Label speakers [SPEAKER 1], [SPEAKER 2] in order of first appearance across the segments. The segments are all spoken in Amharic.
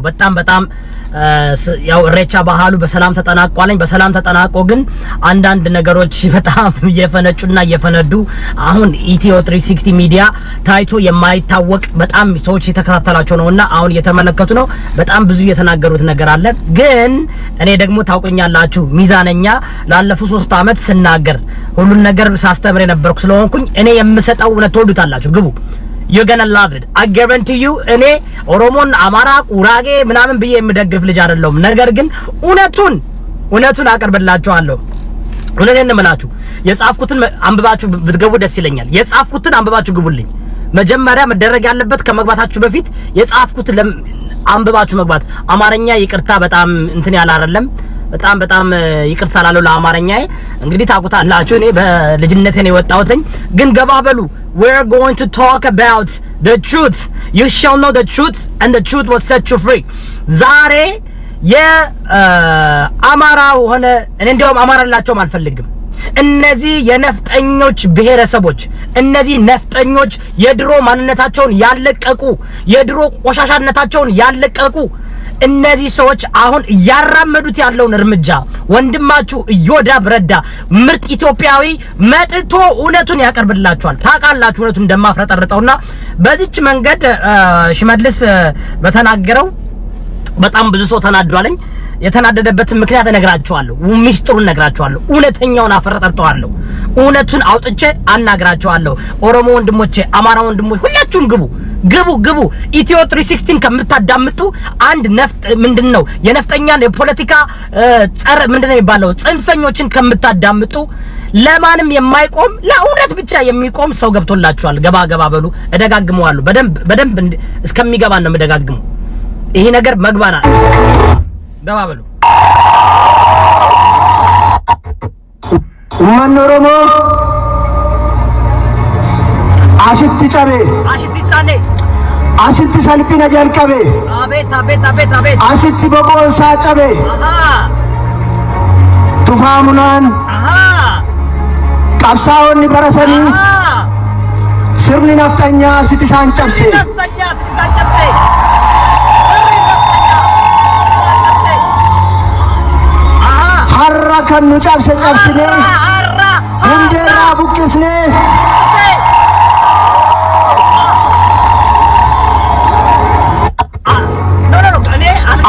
[SPEAKER 1] በጣም ያው ሬቻ ባህሉ በሰላም ተጠናቋለኝ በሰላም ተጠናቆ ግን አንዳንድ ነገሮች በጣም እየፈነጩና እየፈነዱ አሁን ኢትዮ 360 ሚዲያ ታይቶ የማይታወቅ በጣም ሰዎች የተከታተላቸው ነውና አሁን እየተመለከቱ ነው በጣም ብዙ የተናገሩት ነገር አለ ግን እኔ ደግሞ ታውቁኛላችሁ ሚዛነኛ ላለፉት 3 አመት ስናገር ሁሉን ነገር ሳስተምር የነበርኩ ስለሆንኩኝ እኔ የምሰጠው እውነት ተወዱታላችሁ ግቡ You're gonna love it. I guarantee you. Ene Oromon Amara Kurage ምናምን ብዬ የምደግፍ ልጅ አይደለም ነገር ግን እውነቱን አቀርብላችኋለሁ እውነቴን ነው የጻፍኩትን አንብባችሁ ብትገቡ ደስ ይለኛል የጻፍኩትን አንብባችሁ ግቡልኝ መጀመሪያ መደረግ ያለበት ከመግባታችሁ በፊት የጻፍኩት አንብባችሁ መግባት አማርኛ ይቅርታ በጣም እንትን ያለ አይደለም በጣም ይቅርታ ላለው ለአማርኛዬ እንግዲህ ታቁታላችሁ እኔ በልጅነቴ ነው የወጣሁትኝ ግን ገባበሉ we're going to talk about the truth you shall know the truth and the truth will set you free ዛሬ የአማራው ሆነ እኔ እንደውም አማራላቸውም አልፈልግም እነዚህ የነፍጠኞች ብሔረሰቦች እነዚህ ነፍጠኞች የድሮ ማንነታቸውን ያለቀቁ የድሮ ቆሻሻነታቸውን ያለቀቁ እነዚህ ሰዎች አሁን ያራመዱት ያለውን እርምጃ ወንድማችሁ እዮዳ ብረዳ ምርጥ ኢትዮጵያዊ መጥቶ እውነቱን ያቀርብላችኋል ታቃላችሁ እውነቱን እንደማፍረጠርጠውና በዚች መንገድ ሽመልስ በተናገረው በጣም ብዙ ሰው ተናዷልኝ የተናደደበት ምክንያት እነግራችኋለሁ ሚስጥሩን እነግራችኋለሁ እውነተኛውን አፈረጠርጠዋለሁ እውነቱን አውጥቼ አናግራችኋለሁ ኦሮሞ ወንድሞቼ አማራ ወንድሞች ሁላችሁም ግቡ ኢትዮ 316 ከምታዳምጡ አንድ ነፍጥ ምንድነው የነፍጠኛን የፖለቲካ ጸር ምንድነው ይባለው ጽንፈኞችን ከምታዳምጡ ለማንም የማይቆም ለእውነት ብቻ የሚቆም ሰው ገብቶላችኋል ገባ በሉ እደጋግመዋለሁ በደንብ እስከሚገባ ነው መደጋግሙ ይሄ ነገር መግባና ገባ በሉ
[SPEAKER 2] ማንሮሞ አሽቲ ጫኔ አሽቲ ሰልፒና ጀልቀቤ
[SPEAKER 1] አቤት
[SPEAKER 2] አሽቲ በቆንሳ ጫቤ ቱፋሙናን ቀብሳውን በረሰኒ ስርኒ ነፍጠኛ ሲቲሳን ጨብሴ harra kan nu cabsine hundera bukisne
[SPEAKER 1] no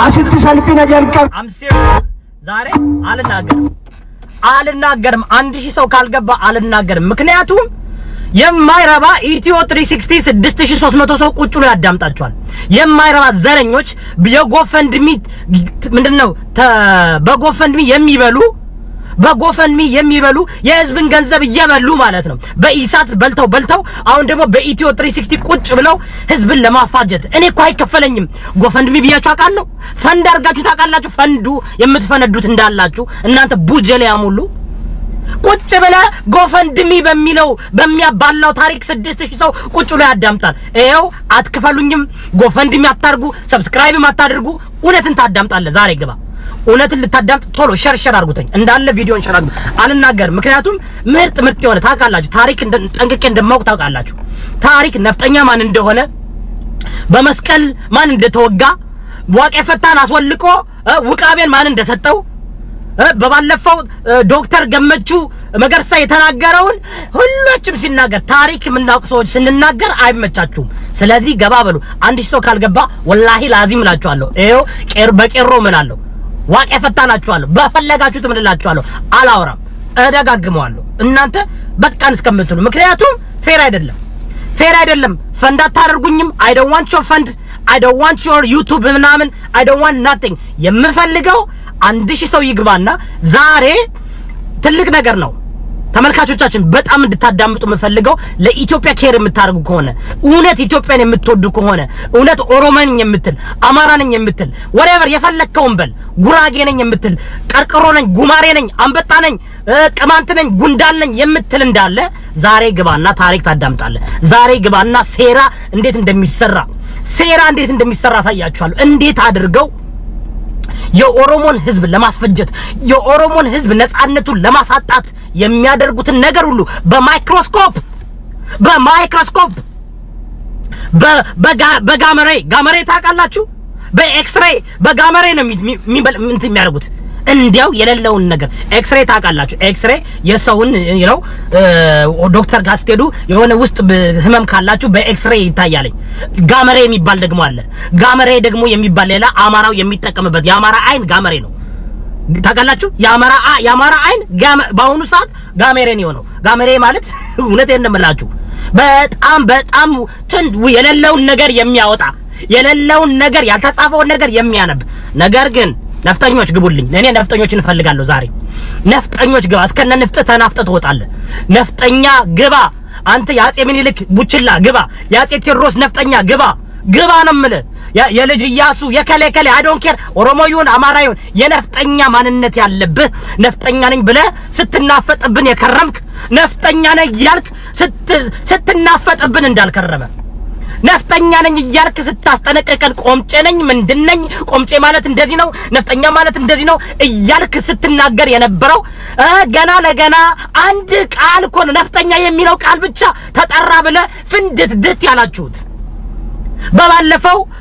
[SPEAKER 2] asitti salpina jalqab
[SPEAKER 1] I'm serious ዛሬ አልናገርም 1000 ሰው ካልገባ አልናገርም ምክንያቱም የማይረባ ኢትዮ 360 6300 ሰው ቁጭ ብሎ ያዳምጣቸዋል የማይረባ ዘረኞች የጎፈንድሚ ምንድነው በጎፈንድሚ የሚበሉ የህዝብን ገንዘብ እየበሉ ማለት ነው በኢሳት በልተው አሁን ደግሞ በኢትዮ 360 ቁጭ ብለው ህዝብን ለማፋጀት እኔ እኮ አይከፈለኝም ጎፈንድሚ ቢያችሁ አቃለሁ ፈንድ አርጋችሁ ታቃላችሁ ፈንዱ የምትፈነዱት እንዳላችሁ እናንተ ቡጀሊያም ሁሉ ቁጭ ብለ ጎፈንድሚ በሚያባላው ታሪክ 6000 ሰው ቁጭ ብሎ ያዳምጣል ኤው አትከፈሉኝም ጎፈንድሚ አታርጉ ሰብስክራይብ አታድርጉ እውነትን ታዳምጣለ ዛሬ ግባ እውነትን ልታዳምጥ ቶሎ ሸርሸር አድርጉትኝ እንዳለ ቪዲዮን ሸር አድርጉ አልናገር ምክንያቱም ምርጥ የሆነ ታቃላችሁ ታሪክ ጠንቅቄ እንደማውቅ ታቃላችሁ ታሪክ ነፍጠኛ ማን እንደሆነ በመስቀል ማን እንደተወጋ ዋቄ ፈታን አስወልቆ ውቃቤን ማን እንደሰጠው በባለፈው ዶክተር ገመቹ መገርሳ የተናገረውን ሁሉንም ሲናገር ታሪክ ምናውቅ ሰዎች ስንናገር አይመቻችሁም ስለዚህ ገባ በሉ 1000 ሰው ካልገባ ወላሂ ላዚም ላችኋለሁ ኤው በቄሮ ምናለሁ ዋቄ ፈታናችኋለሁ በፈለጋችሁት ምንላችኋለሁ አላወራም እደጋግመዋለሁ እናንተ በቃን እስከምትሉ ምክንያቱም ፌር አይደለም ፈንድ አታደርጉኝም I don't want your fund I don't want your YouTube ምናምን I don't want nothing የምፈልገው 1000 ሰው ይግባና ዛሬ ትልቅ ነገር ነው ተመልካቾቻችን በጣም እንድታዳምጡ የምፈልገው ለኢትዮጵያ ኬር የምታርጉ ከሆነ እውነት ኢትዮጵያን የምትወዱ ከሆነ እውነት ኦሮሞን የምትል አማራ ነኝ የምትል whatever የፈለከውን በል ጉራጌ ነኝ የምትል ቀርቀሮ ነኝ ጉማሬ ነኝ አንበጣ ነኝ ቅማንት ነኝ ጉንዳል ነኝ የምትል እንዳለ ዛሬ ግባና ታሪክ ታዳምጣለ ዛሬ ግባና ሴራ እንዴት እንደሚሰራ አሳያችኋለሁ እንዴት አድርገው የኦሮሞን ህዝብ ለማስፈጀት የኦሮሞን ህዝብ ነፃነቱን ለማሳጣት የሚያደርጉትን ነገር ሁሉ በማይክሮስኮፕ በጋመሬ ታቃላችሁ በኤክስሬ በጋመሬ ነው የሚያደርጉት እንዲያው የሌለውን ነገር ኤክስሬ ታውቃላችሁ ኤክስሬ የሰውን ነው ዶክተር ጋር ስትሄዱ የሆነ ውስጥ ህመም ካላችሁ በኤክስሬ ይታያልኝ ጋመሬ የሚባል ደግሞ አለ ጋመሬ ደግሞ የሚባል ሌላ አማራው የሚጠቀምበት የአማራ አይን ጋመሬ ነው ታውቃላችሁ የአማራ አይን በአሁኑ ሰዓት ጋመሬ ነው ጋመሬ ማለት እውነቴን ነው የምላችሁ በጣም የሌለውን ነገር የሚያወጣ የሌለውን ነገር ያልተጻፈውን ነገር የሚያነብ ነገር ግን ነፍጠኞች ግቡልኝ እኔ ነፍጠኞችን ፈልጋለሁ ዛሬ ነፍጠኞች ግባ እስከነ ነፍጠ ተናፍጠ ትወጣለ ነፍጠኛ ግባ አንተ ያጼ ምኒልክ ቡችላ ግባ ያጼ ቴዎድሮስ ነፍጠኛ ግባ ነው ማለት የልጅ ኢያሱ የከለከለ አይ ዶንት ኬር ኦሮሞዩን አማራዩን የነፍጠኛ ማንነት ያለብህ ነፍጠኛ ነኝ ብለ ስትናፈጥብን የከረምክ ነፍጠኛ ነኝ ያልክ ስትናፈጥብን እንዳልከረመ ነፍጠኛ ነኝ ይያልክ ስታስጠነቀቀን ቆምጬ ነኝ ምንድነኝ ቆምጬ ማለት እንደዚህ ነው ነፍጠኛ ማለት እንደዚህ ነው ይያልክ ስትናገር የነበረው ገና ለገና አንድ ቃል እኮ ነፍጠኛ የሚለው ቃል ብቻ ተጠራ ብለ ፍንድት ያላችሁት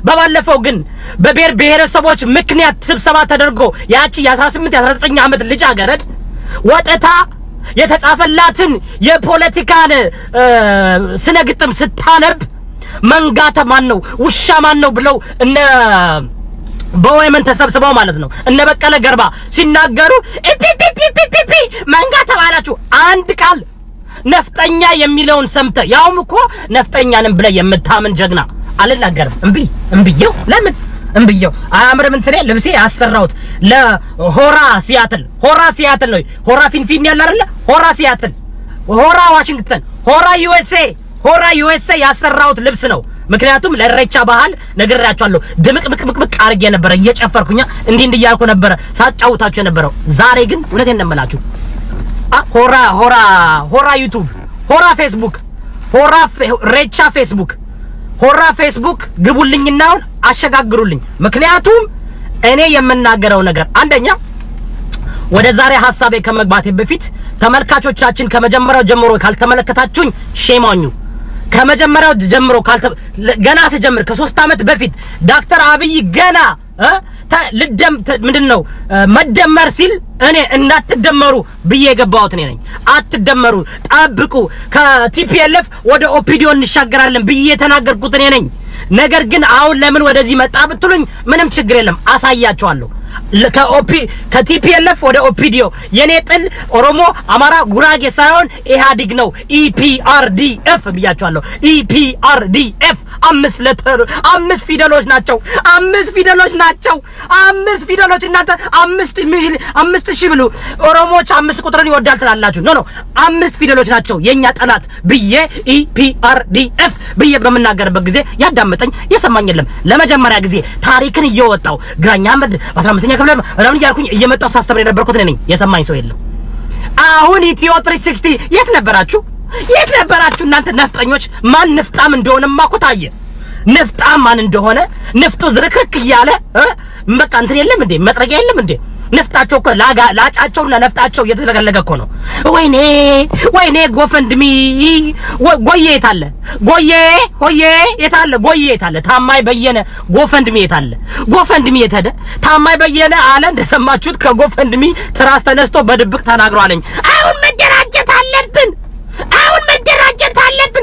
[SPEAKER 1] በባለፈው ግን በብሔር ብሔረሰቦች ምክንያት ስብሰባ ተደርጎ ያቺ የ18 የ19 ዓመት ልጅ አገረድ ወጣታ የተጻፈላትን የፖለቲካን ስነግጥም ስታነብ መንጋተ ማን ነው ውሻ ማን ነው ብለው እነ በወይመን ተሰብስበው ማለት ነው እነ በቀለ ገርባ ሲናገሩ ፒፒፒፒፒፒ መንጋተ ባላችሁ አንድ ቃል ነፍጠኛ የሚለውን ሰምተ ያውም እኮ ነፍጠኛንም ብለ የምታምን ጀግና አልናገርም እምብየው ለምን እምብየው አያምርም እንትኔ ልብሴ ያሰራውት ለሆራ ሲያትል ነው ሆራ ፊንፊን ያለ አይደለ ሆራ ሲያትል ሆራ ዋሽንግተን ሆራ ዩኤስኤ ያሰራውት ልብስ ነው ምክንያቱም ለሬቻ ባህል ነገራችኋለሁ ድምቅምቅምቅ አርጌ ነበር እየጨፈርኩኛ እንዲያልኩ ነበር ሳጫውታችሁ ነበረው ዛሬ ግን እውነቴን ነመላችሁ ሆራ ዩቲዩብ ሆራ ፌስቡክ ሬቻ ፌስቡክ ግቡልኝናው አሸጋግሩልኝ ምክንያቱም እኔ የምናገረው ነገር አንደኛ ወደ ዛሬ ሐሳቤ ከመግባቴ በፊት ተመልካቾቻችን ከመጀመሪያው ጀምሮ ካልተመለከታችሁኝ ሼማኙ ከመጀመሪያው ጀምሮ ገና ሲጀምር ከ3 አመት በፊት ዶክተር አብይ ገና ምንድነው መደመር ሲል እኔ እናትደመሩ ብዬ ገባሁት እኔ ነኝ አትደመሩ ጠብቁ ከቲፒኤልኤፍ ወደ ኦፒዲዮ እንሻገራለን ብዬ ተናገርኩት እኔ ነኝ ነገር ግን አሁን ለምን ወደዚህ መጣ ብትሉኝ ምንም ችግር የለም አሳያችኋለሁ ከቲፒኤልኤፍ ወደ ኦፒዲዮ የኔ ጥል ኦሮሞ አማራ ጉራጌ ሳይሆን ኢህአዲግ ነው ኢፒአርዲኤፍ ብያችኋለሁ ኢፒአርዲኤፍ 5 ሌተር 5 ፊደሎች ናቸው 5 ፊደሎች እናንተ 5000 ብሉ ኦሮሞች 5 ቁጥርን ይወዳል ትላላችሁ ኖ 5 ፊደሎች ናቸው የኛ ጠላት ብዬ ኢፒአርዲኤፍ ብዬ በመናገርበት ጊዜ ያዳመጠኝ የሰማኝ የለም ለመጀመሪያ ጊዜ ታሪክን እየወጣው ግራኛ አመድ 15ኛ ክፍል ለምን ያልኩኝ እየመጣው ሳስተምር የነበርኩት ነኝ የሰማኝ ሰው የለም አሁን ኢትዮ 360 የት ነበራችሁ እናንተ ነፍጠኞች ማን ነፍጣም እንደሆነማ እኮ ታየ ነፍጣም ማን እንደሆነ ነፍጡ ዝርክክ ይያለ በቃ እንትን የለም እንዴ መጥረቂያ የለም እንዴ ነፍጣቸው እኮ ላጫቸውና ነፍጣቸው እየተለገለገ እኮ ነው ወይኔ ጎፈንድሚ ጎዬ የታለ ጎዬ የታለ ታማይ በየነ ጎፈንድሚ የታለ ታማይ በየነ አለ እንደሰማችሁት ከጎፈንድሚ ትራስ ተነስቶ በድብቅ ተናግሯልኝ አሁን መደራጀት አለብን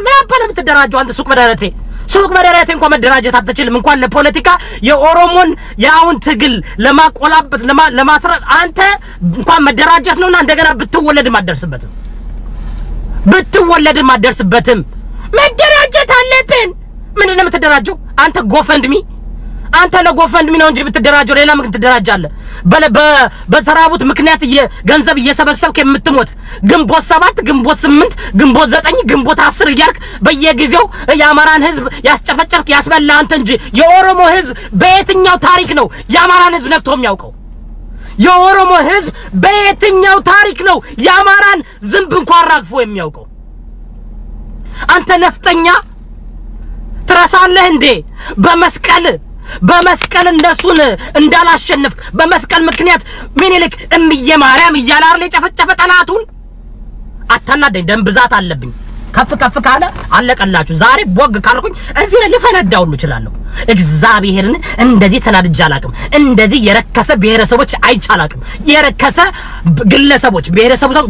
[SPEAKER 1] ምን አባለም ተደራጁ አንተ ሱቅ መደራጀት እንኳን መደራጀት አትችልም እንኳን ለፖለቲካ የኦሮሞን ያውን ትግል ለማቆላበት ለማስራት አንተ እንኳን መደራጀት ነውና እንደገና ብትወለድም አደርስበትም መደራጀት አለብን ምንድነው የምትደራጀው አንተ ጎፈንድሚ አንተ ለጎፈንድሚ ነው እንጂ ብትደራጀው ሌላ ምን ትደራጃለህ በተራቡት ምክንያት ገንዘብ እየሰበሰብክ የምትሞት ግንቦት 7 ግንቦት 8 ግንቦት 9 ግንቦት 10 ይያልክ በየጊዜው የአማራን ህዝብ ያስጨፈጨፍክ ያስበላ አንተ እንጂ የኦሮሞ ህዝብ በየትኛው ታሪክ ነው የአማራን ህዝብ ነክቶ የሚያውቀው የኦሮሞ ህዝብ በየትኛው ታሪክ ነው የአማራን ዝንብ እንኳን ራግፎ የሚያውቀው አንተ ነፍጠኛ ትረሳለህ እንዴ በመስቀል እንደሱን እንዳላሸነፍክ በመስቀል ምክንያት ምኒልክ እምዬ ማርያም እያላር ለጨፈጨፈ ጠላቱን አታናደኝ ደም ብዛት አለብኝ ከፍ ካለ አለቀላችሁ ዛሬ ቦግ ካልኩኝ እዚህ ላይ ልፈነዳው ይችላል እግዚአብሔርን እንደዚህ ተናድጄ አላቅም እንደዚህ የረከሰ ብሔረሰቦች አይቻላቅም የረከሰ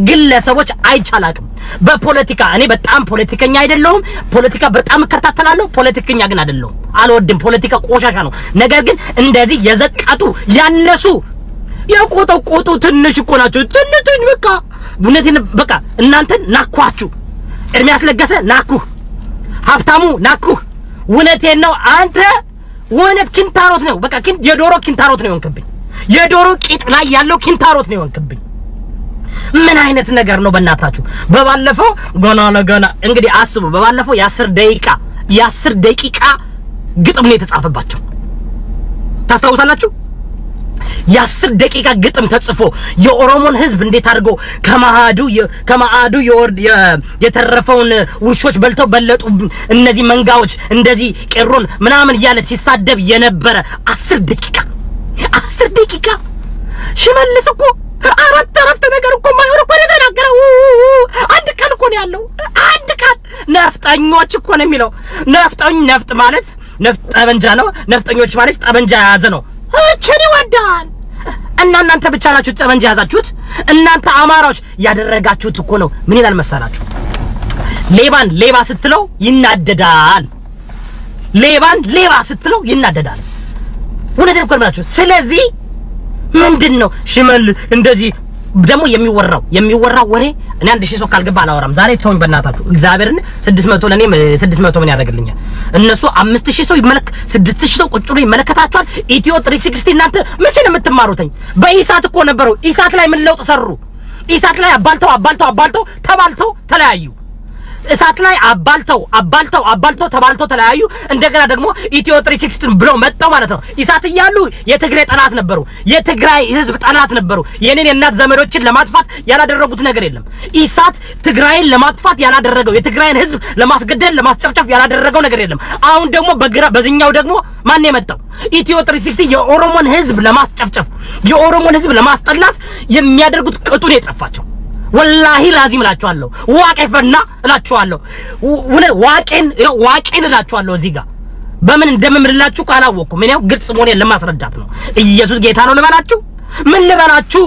[SPEAKER 1] ግለሰቦች አይቻላቅም በፖለቲካ እኔ በጣም ፖለቲከኛ አይደለሁም ፖለቲካ በጣም እከታተላለሁ ፖለቲከኛ ግን አይደለሁም አልወድም ፖለቲካ ቆሻሻ ነው ነገር ግን እንደዚህ የዘቀጡ ያነሱ የቆጠቆጡ ትንሽ እኮ ናቸው ትንሽ በቃ ቡነቴን በቃ እናንተን ናኳችሁ እርሚያስ ለገሰ ናኩ ሀብታሙ ናኩ ውነቴን ነው አንተ ወነት ኪንታሮት ነው በቃ የዶሮ ኪንታሮት ነው የሆንክብኝ የዶሮ ቂጥ ላይ ያለው ኪንታሮት ነው የሆንክብኝ ምን አይነት ነገር ነው በእናታችሁ በባለፈው ገና እንግዲህ አስቡ በባለፈው የ10 ደቂቃ ግጥም ነው የተጻፈባቸው ታስታውሳላችሁ የ10 ደቂቃ ግጥም ተጽፎ የኦሮሞን ህዝብ እንዴት አድርጎ ከማአዱ የተረፈውን ውሾች በልተው በለጡ እነዚህ መንጋዎች እንደዚህ ቀሮን ምናምን ያለ ሲሳደብ የነበረ 10 ደቂቃ ሽመልስ እኮ አራት ነገር እኮ ማይወር እኮ ተናገረው አንድ ቀን እኮ ነው ያለው አንድ ቀን ነፍጠኞች እኮ ነው የሚለው ነፍጥ ማለት ነፍጥ ጠበንጃ ነው ነፍጠኞች ማለት ጠበንጃ ያዘ ነው እቺን ይወዳል እናንተ ብቻ ናችሁ ጠበንጃ ያዛችሁት እናንተ አማራዎች ያደረጋችሁት እኮ ነው ምን ይላል መሰላችሁ ሌባን ሌባ ስትለው ይናደዳል ወነደ እኮ ናችሁ ስለዚህ ምንድነው ሽመል እንደዚህ ደሞ የሚወራው ወሬ እኔ 1000 ሰው ካልገባ አላወራም ዛሬ ተውኝ በእናታችሁ እግዚአብሔርን 600 ለኔ 600 ምን ያደርግልኛል እነሱ 5000 ሰው 6000 ሰው ቁጭ ብሎ ይመለከታቸዋል ኢትዮ 360 እናንተ መቼ ነው የምትማሩትኝ በኢሳት እኮ ነበሩ ኢሳት ላይ ምን ለውጥ ሰሩ ኢሳት ላይ አባልተው ተባልተው ተለያዩ እሳት ላይ አባልተው ተባልተው ተለያዩ እንደገና ደግሞ ኢትዮ 360 ብሎ መጣው ማለት ነው ኢሳት ይያሉ የትግራይ ጠላት ነበሩ የትግራይ ህዝብ ጠላት ነበሩ የኔን የናት ዘመዶችን ለማጥፋት ያላደረጉት ነገር የለም ኢሳት ትግራይን ለማጥፋት ያላደረገው የትግራይን ህዝብ ለማስገደል ለማስጨፍጨፍ ያላደረገው ነገር የለም አሁን ደግሞ በዚህኛው ደግሞ ማን የመጣው ኢትዮ 360 የኦሮሞን ህዝብ ለማስጨፍጨፍ የኦሮሞን ህዝብ ለማስጠላት የሚያደርጉት ቅጡን የጠፋቸው والله لازم እላችኋለሁ ዋቄፈና እላችኋለሁ ዋቄን እላችኋለሁ እዚህ ጋር በምን እንደምምርላችሁ ካላወቅኩ ምን ያው ግልጽ መሆን ለማስረዳት ነው ኢየሱስ ጌታ ነው ልበላችሁ ምን ልበላችሁ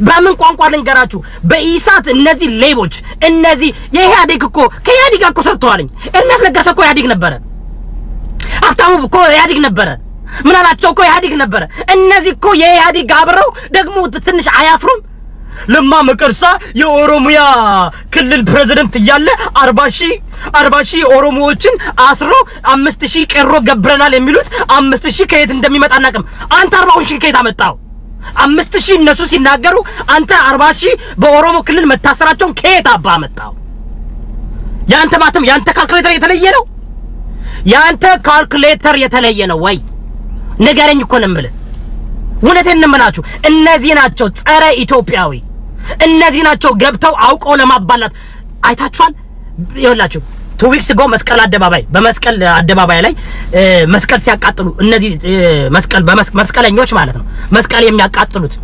[SPEAKER 1] በምን ቋንቋ ልንገራችሁ በኢሳት እነዚህ ሌቦች እነዚህ የኢህአዴግ እኮ ከኢህአዴግ እኮ ሰርተዋልኝ እነሱ ለገሰ እኮ ኢህአዴግ ነበረ ሀብታሙ እኮ ኢህአዴግ ነበረ ምን አላቸው እኮ ኢህአዴግ ነበረ እነዚህ እኮ የኢህአዴግ አብረው ደግሞ ትንሽ አያፍሩም ለማ መቀርሳ የኦሮሚያ ክልል ፕሬዝዳንት ያለ 40,000 ኦሮሞዎችን አስሮ 5,000 ቀሮ ገብረናል የሚሉት 5,000 ከየት እንደሚመጣ እናቀም አንተ 40,000 ከየት አመጣው 5,000 እነሱ ሲናገሩ አንተ 40,000 በኦሮሞ ክልል መታሰራቸውን ከየት አባ አመጣው ያንተ ማተም ያንተ ካልኩሌተር የተለየ ነው ወይ ንገረኝ እኮ ነው የምልህ ወነቴን እንመናችሁ እነዚህ ናቸው ጸረ ኢትዮጵያዊ እነዚህ ናቸው ገብተው አውቀው ለማባላት አይታችኋል ይኸውላችሁ 2 weeks ago መስቀል አደባባይ ላይ መስቀል ሲያቃጥሉ እነዚህ መስቀለኞች ማለት ነው መስቀል የሚያቃጥሉት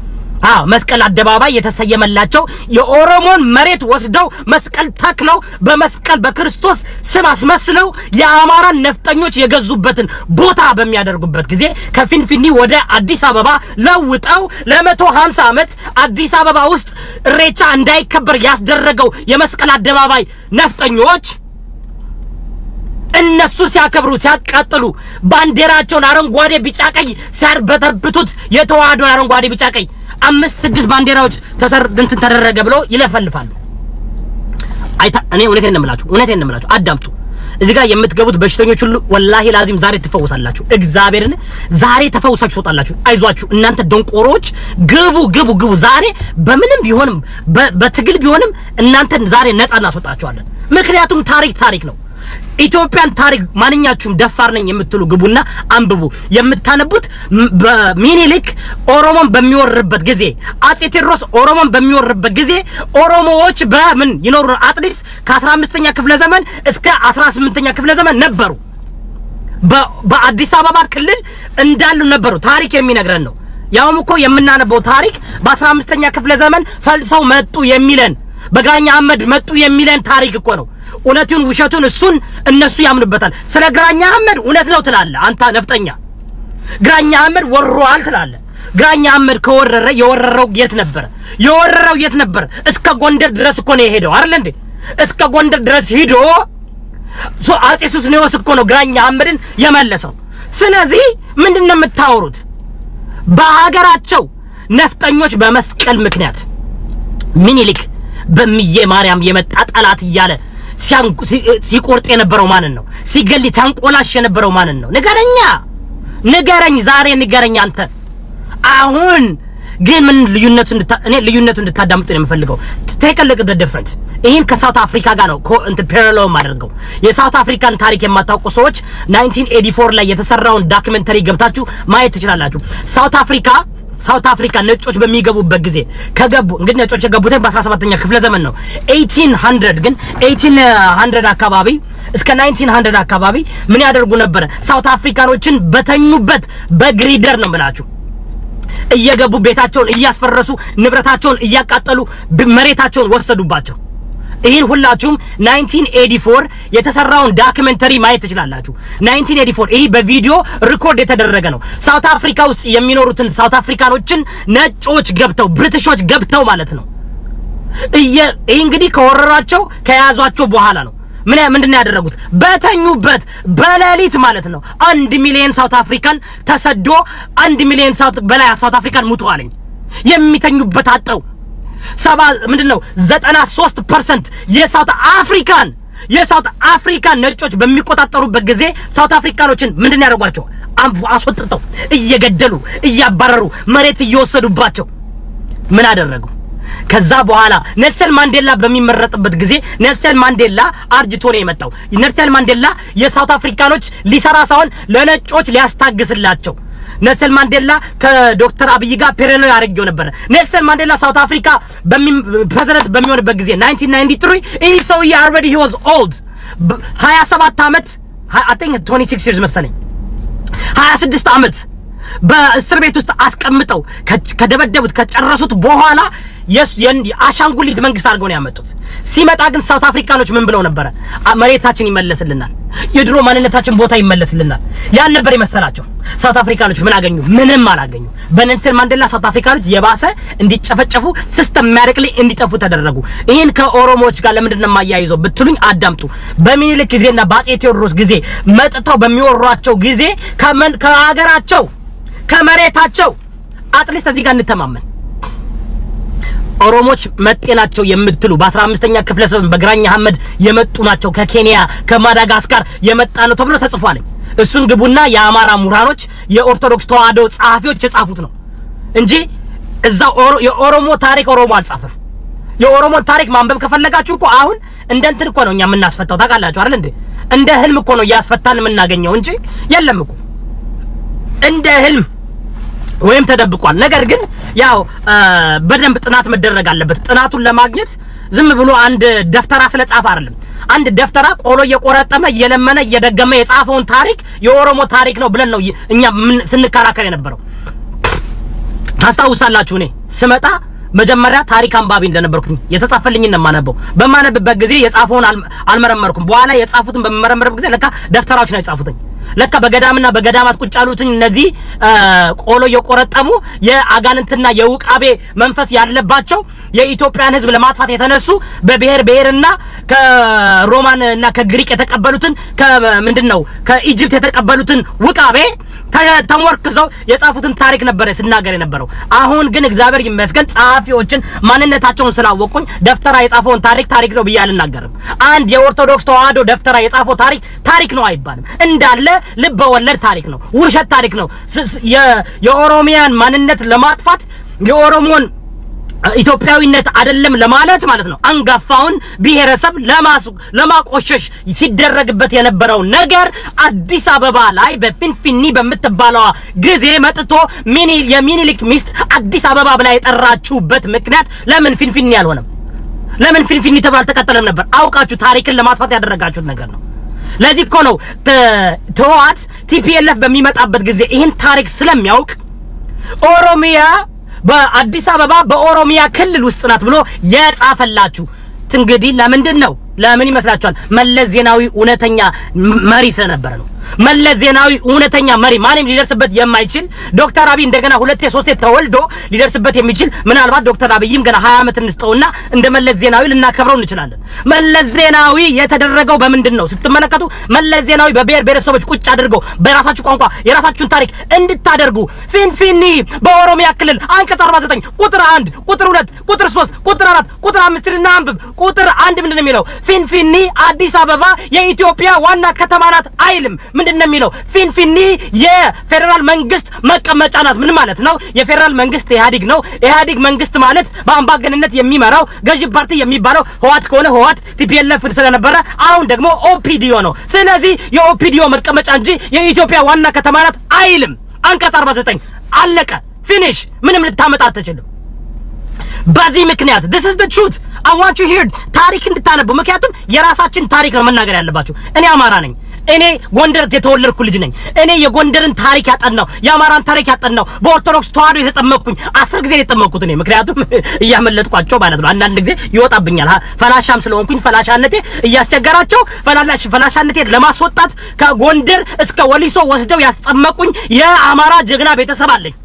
[SPEAKER 1] መስቀል አደባባይ የተሰየመላቸው የኦሮሞን መሬት ወስደው መስቀል ተክለው በመስቀል በክርስቶስ ስም አስመስለው የአማራን ነፍጠኞች የገዙበትን ቦታ በሚያደርጉበት ጊዜ ከፊንፊኒ ወደ አዲስ አበባ ለውጠው ለ150 ዓመት አዲስ አበባ ውስጥ ሬቻ እንዳይከበር ያስደረገው የመስቀል አደባባይ ነፍጠኞች እነሱ ሲያከብሩ ሲያቃጥሉ ባንዲራቸውን አረንጓዴ ቢጫ ቀይ ሲያርበተብቱት የተዋህዶ አረንጓዴ ቢጫ ቀይ 5-6 ባንዲራዎች ተደረገ ብለው ይለፈልፋሉ እኔ እውነቴን ነው የምላችሁ አዳምጡ እዚህ ጋር የምትገቡት በሽተኞች ሁሉ ወላሂ ላዚም ዛሬ ተፈውሳላችሁ እግዚአብሔርን ዛሬ ተፈውሳችሁ ትወጣላችሁ አይዟችሁ እናንተ ደንቆሮች ግቡ ዛሬ በምንም ቢሆንም በትግል ቢሆንም እናንተ ዛሬ ነፃ እናስወጣችኋለን ምክንያቱም ታሪክ ነው ኢትዮጵያን ታሪክ ማንኛችሁም ደፋር ነኝ የምትሉ ግቡና አንብቡ የምታነቡት በሚኒሊክ ኦሮሞን በሚወርበት ጊዜ አጼ ቴዎድሮስ ኦሮሞን በሚወርበት ጊዜ ኦሮሞዎች በምን ይኖሩ አጥሊስ ከ15ኛ ክፍለ ዘመን እስከ 18ኛ ክፍለ ዘመን ነበሩ በአዲስ አበባ ክልል እንዳሉ ነበሩ ታሪክ የሚነግረን ነው ያውም እኮ የምናነበው ታሪክ በ15ኛ ክፍለ ዘመን ፈልሰው መጡ የሚለን በግራኛ አህመድ መጡ የሚለን ታሪክ እኮ ነው እውነቱን ውሸቱን እሱን እነሱ ያምኑበታል ስለ ግራኛ አህመድ እውነት ነው ትላለህ አንተ ነፍጠኛ ግራኛ አህመድ ወሮአል ትላለህ ግራኛ አህመድ ከወረረ የወረረው የት ነበር እስከ ጎንደር ድረስ እኮ ነው የሄደው አይደል እንዴ እስከ ጎንደር ድረስ ሄዶ አጼ ሱስንዮስ እኮ ነው ግራኛ አህመድን የመለሰው ስለዚህ ምንድነው የምታወሩት በአገራቸው ነፍጠኞች በመስቀል ምክንያት ምኒልክ በሚዬ ማርያም የመጣ ጠላት እያለ ሲቆርጥ የነበረው ማንን ነው ሲገል ታንቆላሽ የነበረው ማንን ነው ንገረኝ ዛሬ ንገረኝ አንተ አሁን ግን ምን ልዩነቱ እንድታዳምጡ ነው የምፈልገው take a look at the difference ይሄን ከሳውት አፍሪካ ጋር ነው ፓራሌል ማድረገው የሳውት አፍሪካን ታሪክ የማታውቁ ሰዎች 1984 ላይ የተሰራውን ዶክመንተሪ ገብታችሁ ማየት ትችላላችሁ ሳውት አፍሪካ ነጮች በሚገቡበት ጊዜ ከገቡ እንግዲህ ነጮች የገቡት በ17ኛ ክፍለ ዘመን ነው 1800 አካባቢ እስከ 1900 አካባቢ ምን ያደርጉ ነበር ሳውት አፍሪካኖችን በተኙበት በግሪደር ነው ማለት እየገቡ ቤታቸውን እያስፈረሱ ንብረታቸውን እያቃጠሉ መሬታቸውን ወሰዱባቸው ይሄን ሁላችሁም 1984 የተሰራውን ዶክመንተሪ ማየት ትችላላችሁ 1984 ይሄ በቪዲዮ ሪኮርድ የተደረገ ነው ሳውት አፍሪካ ውስጥ የሚኖሩትን ሳውት አፍሪካኖችን ነጮች ገብተው ብሪቲሾች ገብተው ማለት ነው ይሄ እንግዲህ ከወረራቸው ከያዟቸው በኋላ ነው ምንድነው ያደረጉት በተኙበት በሌሊት ማለት ነው 1 ሚሊዮን ሳውት አፍሪካን ተሰዶ 1 ሚሊዮን በላይ ሳውት አፍሪካን ሙተዋልኝ የሚተኙበት አጣው ምንድነው 93% የሳውት አፍሪካን ነጮች በሚቆጣጠሩበት ጊዜ ሳውት አፍሪካኖችን ምንድነው ያደርጓቸው አስወጥተው እየገደሉ እያባረሩ መሬት እየወሰዱባቸው ምን አደረጉ ከዛ በኋላ ኔልሰን ማንዴላ በሚመረጥበት ጊዜ ኔልሰን ማንዴላ አርጅቶ ነው የመጣው ኔልሰን ማንዴላ የሳውት አፍሪካኖች ሊሰራ ሳይሆን ለነጮች ሊያስታግስላቸው ኔልሰን ማንዴላ ከዶክተር አብይ ጋር ፔሬሎ ያረጋው ነበር ኔልሰን ማንዴላ ሳውት አፍሪካ ፕሬዝዳንት በሚሆንበት ጊዜ 1993 he so he already he was old 27 አመት I think 26 years መሰለኝ 26 አመት በእስር ቤት ውስጥ አስቀምጠው ከደበደቡት ከጨረሱት በኋላ የአሻንጉሊት መንግስት አድርገው ነው ያመጡት ሲመጣ ግን ሳውት አፍሪካኖች ምን ብለው ነበር መሬታችን ይመለስልናል የድሮ ማንነታችን ቦታ ይመለስልናል ያን ነበር ይመስላቸው ሳውት አፍሪካኖች ምን አገኙ ምንም አላገኙ በኔልሰን ማንዴላ ሳውት አፍሪካኖች የባሰ እንዲጨፈጨፉ ሲስተማቲካሊ እንዲጠፉ ተደረጉ ይሄን ከኦሮሞዎች ጋር ለምንድነው ማያይዘው ብትሉኝ አዳምጡ በሚኒልክ ጊዜና በአጼ ቴዎድሮስ ጊዜ መጥተው በሚወሯቸው ጊዜ ከሀገራቸው ከመሬታቸው አጥሊስት እዚህ ጋር እንተማመን ኦሮሞች መጤናቸው የምትሉ በ15ኛ ክፍለ ዘመን በግራኛ አህመድ የመጡ ናቸው ከኬንያ ከማዳጋስካር የመጣ ነው ተብሎ ተጽፏል እሱን ግቡና የአማራ ሙራኖች የኦርቶዶክስ ተዋህዶ ጻፊዎች የጻፉት ነው እንጂ እዛው የኦሮሞ ታሪክ ኦሮሞ አልጻፈም የኦሮሞ ታሪክ ማንበብ ከፈለጋችሁ እኮ አሁን እንደንትን እኮ ነው እኛ የምናስፈታው ታውቃላችሁ አይደል እንዴ እንደ ህልም እኮ ነው ያስፈታን የምናገኘው እንጂ የለም እኮ እንደ ህልም ወይም ተደብቋል ነገር ግን ያው በደንብ ጥናት መደረግ አለበት ጥናቱን ለማግኘት ዝም ብሎ አንድ ደፍተራ ስለጻፈ አይደለም አንድ ደፍተራ ቆሎ እየቆረጠመ እየለመነ እየደገመ የጻፈውን ታሪክ የኦሮሞ ታሪክ ነው ብለን ነው እኛ ስንከራከር የነበረው ታስታውሳላችሁ እኔ ስመጣ መጀመሪያ ታሪክ አንባቢ እንደነበርኩኝ የተጻፈልኝ እንደማነበው በማነብበት ጊዜ የጻፈውን አልመረመርኩም በኋላ የጻፉትን በመመረመርበት ጊዜ ለካ ደፍተራዎች ነው የጻፉትኝ ለካ በገዳምና በገዳማት ቁጭ ያሉትን እነዚህ ቆሎ የቆረጠሙ የአጋንንትና የውቃቤ መንፈስ ያለባቸው የኢትዮጵያን ህዝብ ለማጥፋት የተነሱ በብሔርና ከሮማንና ከግሪክ የተቀበሉትን ከምንድነው ከኢጂፕት የተቀበሉትን ውቃቤ ተሞርክዘው የጻፉትን ታሪክ ነበር ሲናገር የነበረው አሁን ግን እግዚአብሔር ይመስገን ጻፊዎችን ማንነታቸውን ስላወቁኝ ደፍተራ የጻፈውን ታሪክ ነው ብዬ አልናገርም አንድ የኦርቶዶክስ ተዋህዶ ደፍተራ የጻፈው ታሪክ ነው አይባልም እንዳለ ልብ ወለድ ታሪክ ነው ውሸት ታሪክ ነው የኦሮሚያን ማንነት ለማጥፋት የኦሮሞን ኢትዮጵያዊነት አይደለም ለማለት ማለት ነው አንጋፋውን ብሔረሰብ ለማቆሸሽ ሲደረግበት የነበረው ነገር አዲስ አበባ ላይ በፊንፊኒ በመተባለው ጊዜ መጥቶ የሚኒሊክ ሚስት አዲስ አበባ ላይ የጠራችሁበት ምክንያት ለምን ፊንፊኒ ያልሆነም ለምን ፊንፊኒ ተባል ተከተለም ነበር አውቃችሁ ታሪክን ለማጥፋት ያደረጋችሁት ነገር ነው ለዚህ እኮ ነው ተዋት ቲፒኤልኤፍ በሚመጣበት ጊዜ ይሄን ታሪክ ስለሚያውቅ ኦሮሚያ በአዲስ አበባ በኦሮሚያ ክልል ውስጥ ናት ብሎ የጻፈላችሁ እንግዲህ ለምን ይመስላችኋል? መለስ ዜናዊ እውነተኛ መሪ ስለነበረ ነው። መለስ ዜናዊ እውነተኛ መሪ ማንም ሊደርስበት የማይችል ዶክተር አብይ እንደገና 2-3 ተወልዶ ሊደርስበት የሚችል ምናልባት ዶክተር አብይም ገና 20 ዓመት እንስጠውና እንደ መለስ ዜናዊ ልናከብረው እንችላለን። መለስ ዜናዊ የተደረገው በምንድነው ስትመለከቱ መለስ ዜናዊ በብሔር ብሔረሰቦች ቁጭ አድርገው በራሳችሁ ቋንቋ የራሳችሁን ታሪክ እንድታደርጉ ፊንፊኒ በኦሮሚያ ክልል አንቀጽ 49 ቁጥር 1 ቁጥር 2 ቁጥር 3 ቁጥር 4 ቁጥር 5 እና አንብብ ቁጥር 1 ምንድነው የሚለው? ፊንፊኒ አዲስ አበባ የኢትዮጵያ ዋና ከተማ ናት አይልም። ምንድነው የሚለው? ፊንፊኒ የፌደራል መንግስት መቀመጫ ናት። ምን ማለት ነው? የፌደራል መንግስት ኢህአዴግ ነው። ኢህአዴግ መንግስት ማለት በአምባገነንነት የሚመራው ገዢ ፓርቲ የሚባለው ህዋት ከሆነ ህዋት ቲፒኤልኤፍ ስለነበረ አሁን ደግሞ ኦፒዲዮ ነው። ስለዚህ የኦፒዲዮ መቀመጫ እንጂ የኢትዮጵያ ዋና ከተማ ናት አይልም። አንቀጽ 49 አለቀ። ፊኒሽ። ምንም ልታመጣ አትችልም። በዚህ ምክንያት this is the truth. I want you here ታሪክ እንድታነቡ። ምክንያቱም የራሳችን ታሪክ ነው መናገር ያለባችሁ። እኔ አማራ ነኝ። እኔ ጎንደር የተወለድኩ ልጅ ነኝ። እኔ የጎንደርን ታሪክ ያጠናው የአማራን ታሪክ ያጠናው በኦርቶዶክስ ተዋህዶ የተጠመቅኩኝ 10 ጊዜ የተጠመቅኩት እኔ ምክንያቱም እያመለጥኳቸው ማለት ነው። አንዳንድ ጊዜ ይወጣብኛል ፈላሻም ስለሆንኩኝ ፈላሻነቴ እያስቸገራቸው ፈላሻነቴ ለማስወጣት ከጎንደር እስከ ወሊሶ ወስደው ያስጠመቁኝ የአማራ ጀግና ቤተሰብ አለኝ።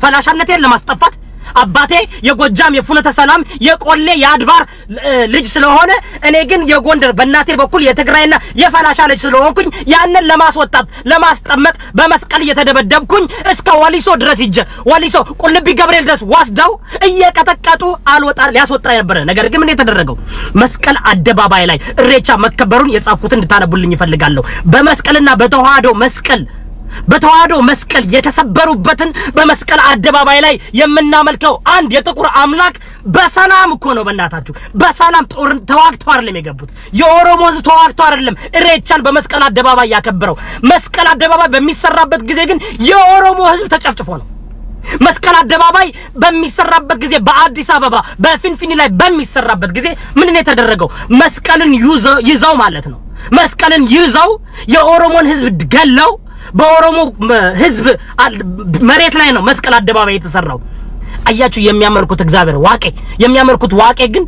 [SPEAKER 1] ፈላሻነቴን ለማስጠፋት አባቴ የጎጃም የፉነተ ሰላም የቆሌ የአድባር ልጅ ስለሆነ እኔ ግን የጎንደር በእናቴ በኩል የትግራይና የፈላሻ ልጅ ስለሆንኩኝ ያንን ለማስወጣት ለማስጠመቅ በመስቀል እየተደበደብኩኝ እስከ ወሊሶ ድረስ ይጀ ወሊሶ ቁልቢ ገብርኤል ድረስ ወስደው እየቀጠቀጡ ሊያስወጣ ነበር። ነገር ግን ምን የተደረገው? መስቀል አደባባይ ላይ እሬቻ መከበሩን የጻፍኩት እንድታነቡልኝ ይፈልጋለሁ። በመስቀልና በተዋህዶ መስቀል የተሰበሩበትን በመስቀል አደባባይ ላይ የምናመልከው አንድ የጥቁር አምላክ በሰላም እኮ ነው። በእናታችሁ በሰላም ተዋግተው አይደለም የገቡት። የኦሮሞ ሕዝብ ተዋግተው አይደለም እሬቻን በመስቀል አደባባይ ያከበረው። መስቀል አደባባይ በሚሰራበት ጊዜ ግን የኦሮሞ ሕዝብ ተጨፍጭፎ ነው። መስቀል አደባባይ በሚሰራበት ጊዜ በአዲስ አበባ በፊንፊኒ ላይ በሚሰራበት ጊዜ ምን ነው የተደረገው? መስቀልን ይዘው ማለት ነው። መስቀልን ይዘው የኦሮሞን ሕዝብ ገለው በኦሮሞ ህዝብ መሬት ላይ ነው መስቀል አደባባይ የተሰራው። አያችሁ የሚያመልኩት እግዚአብሔር የሚያመልኩት ግን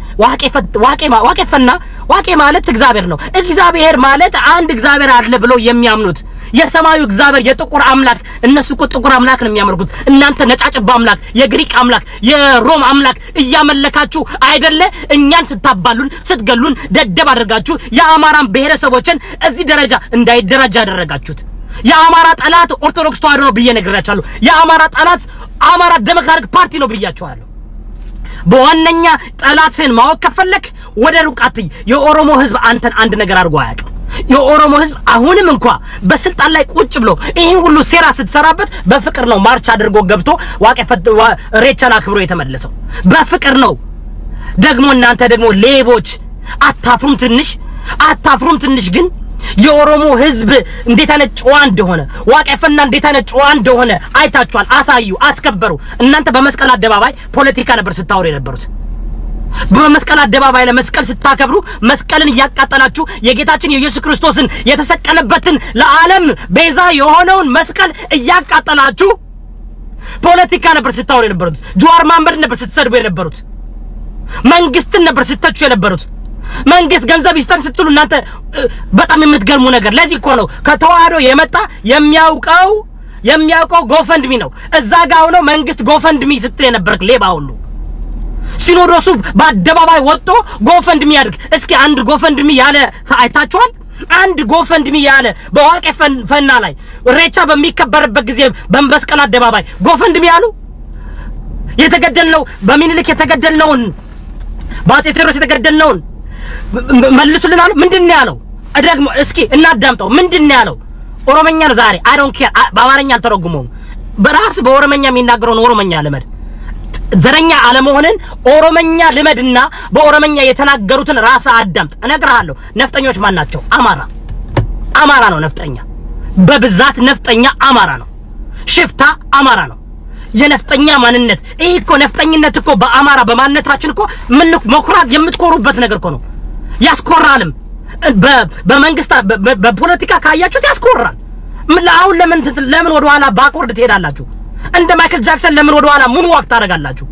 [SPEAKER 1] ዋቄ ማለት እግዚአብሔር ነው። እግዚአብሔር ማለት አንድ እግዚአብሔር አለ ብለው የሚያምኑት የሰማዩ እግዚአብሔር የጥቁር አምላክ። እነሱ እኮ ጥቁር አምላክ ነው የሚያመልኩት። እናንተ ነጫጭባ አምላክ፣ የግሪክ አምላክ፣ የሮም አምላክ እያመለካችሁ አይደለ? እኛን ስታባሉን ስትገሉን ደደብ አድርጋችሁ የአማራን ብሔረሰቦችን እዚህ ደረጃ እንዳይደረጃ ያደረጋችሁት። የአማራ ጠላት ኦርቶዶክስ ተዋህዶ ነው ብዬ ነግራችኋለሁ። የአማራ ጠላት አማራ ዴሞክራቲክ ፓርቲ ነው ብያችኋለሁ። በዋነኛ ጠላትን ማወቅ ከፈለክ ወደ ሩቃት የኦሮሞ ህዝብ አንተን አንድ ነገር አድርጎ አያውቅም። የኦሮሞ ህዝብ አሁንም እንኳን በስልጣን ላይ ቁጭ ብሎ ይሄን ሁሉ ሴራ ስትሰራበት በፍቅር ነው ማርች አድርጎ ገብቶ ሬቻን አክብሮ የተመለሰው በፍቅር ነው። ደግሞ እናንተ ደግሞ ሌቦች አታፍሩም ትንሽ ግን የኦሮሞ ህዝብ እንዴት አይነት ጨዋ እንደሆነ ዋቄፈና እንዴት አይነት ጨዋ እንደሆነ አይታችኋል። አሳዩ፣ አስከበሩ። እናንተ በመስቀል አደባባይ ፖለቲካ ነበር ስታወሩ የነበሩት። በመስቀል አደባባይ ለመስቀል ስታከብሩ መስቀልን ያቃጠላችሁ የጌታችን የኢየሱስ ክርስቶስን የተሰቀለበትን ለዓለም ቤዛ የሆነውን መስቀል ያቃጠላችሁ ፖለቲካ ነበር ስታወሩ የነበሩት። ጀዋር መሐመድ ነበር ስትሰድቡ የነበሩት። መንግስትን ነበር ስትተቹ የነበሩት። መንግስት ገንዘብ ይስጠን ስትሉ እናንተ በጣም የምትገርሙ ነገር። ለዚህ እኮ ነው ከተዋህዶ የመጣ የሚያውቀው ጎፈንድሚ ነው። እዛ ጋር ሆኖ መንግስት ጎፈንድሚ ስትል የነበርክ ሌባ ሁሉ ሲኖዶሱ በአደባባይ ወጥቶ ጎፈንድሚ ያድርግ። እስኪ አንድ ጎፈንድሚ ያለ አይታችኋል? አንድ ጎፈንድሚ ያለ በዋቄፈና ላይ ሬቻ በሚከበርበት ጊዜ በመስቀል አደባባይ ጎፈንድሚ ያሉ የተገደልነው በሚኒልክ የተገደልነውን በአፄ ቴዎድሮስ የተገደልነውን መልሱልን አሉ። ምንድነው ያለው? ደግሞ እስኪ እናዳምጠው። ምንድነው ያለው? ኦሮመኛ ነው ዛሬ። አይ ዶንት ኬር በአማርኛ አልተረጉመውም። በራስ በኦሮመኛ የሚናገረውን ኦሮመኛ ልመድ። ዘረኛ አለመሆንን ኦሮመኛ ልመድና በኦሮመኛ የተናገሩትን ራስ አዳምጥ። እነግርሃለሁ። ነፍጠኞች ማን ናቸው? አማራ ነው ነፍጠኛ። በብዛት ነፍጠኛ አማራ ነው። ሽፍታ አማራ ነው። የነፍጠኛ ማንነት ይሄ እኮ ነፍጠኝነት እኮ በአማራ በማንነታችን እኮ ምን መኩራት የምትኮሩበት ነገር እኮ ነው። ያስኮራልም። በመንግስት በፖለቲካ ካያችሁት ያስኮራል። አሁን ለምን ወደ ኋላ ባኮርድ ትሄዳላችሁ? እንደ ማይክል ጃክሰን ለምን ወደ ኋላ ሙን ዋክ ታደርጋላችሁ?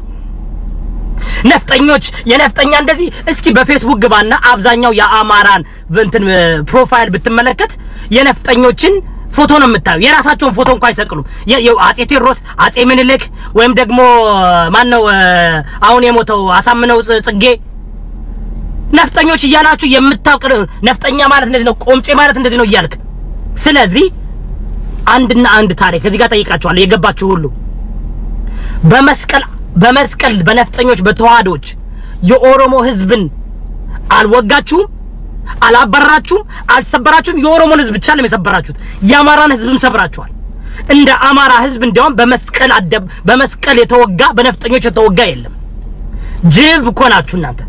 [SPEAKER 1] ነፍጠኞች የነፍጠኛ እንደዚህ እስኪ በፌስቡክ ግባና አብዛኛው የአማራን እንትን ፕሮፋይል ብትመለከት የነፍጠኞችን ፎቶ ነው የምታዩ የራሳቸውን ፎቶ እንኳን አይሰቅሉም አጼ ቴዎድሮስ አጼ ምኒልክ ወይም ደግሞ ማን ነው አሁን የሞተው አሳምነው ጽጌ ነፍጠኞች እያላችሁ የምታውቁ ነፍጠኛ ማለት እንደዚህ ነው ቆምጬ ማለት እንደዚህ ነው ይያልክ ስለዚህ አንድና አንድ ታሪክ እዚህ ጋር ጠይቃችኋለሁ የገባችሁ ሁሉ በመስቀል በነፍጠኞች በተዋዶች የኦሮሞ ህዝብን አልወጋችሁም አላበራችሁም አልሰበራችሁም የኦሮሞን ህዝብ ብቻ ለመሰበራችሁት የአማራን ህዝብም ሰብራችኋል እንደ አማራ ህዝብ እንደውም በመስቀል የተወጋ በነፍጠኞች የተወጋ የለም ጅብ እኮ ናችሁ እናንተ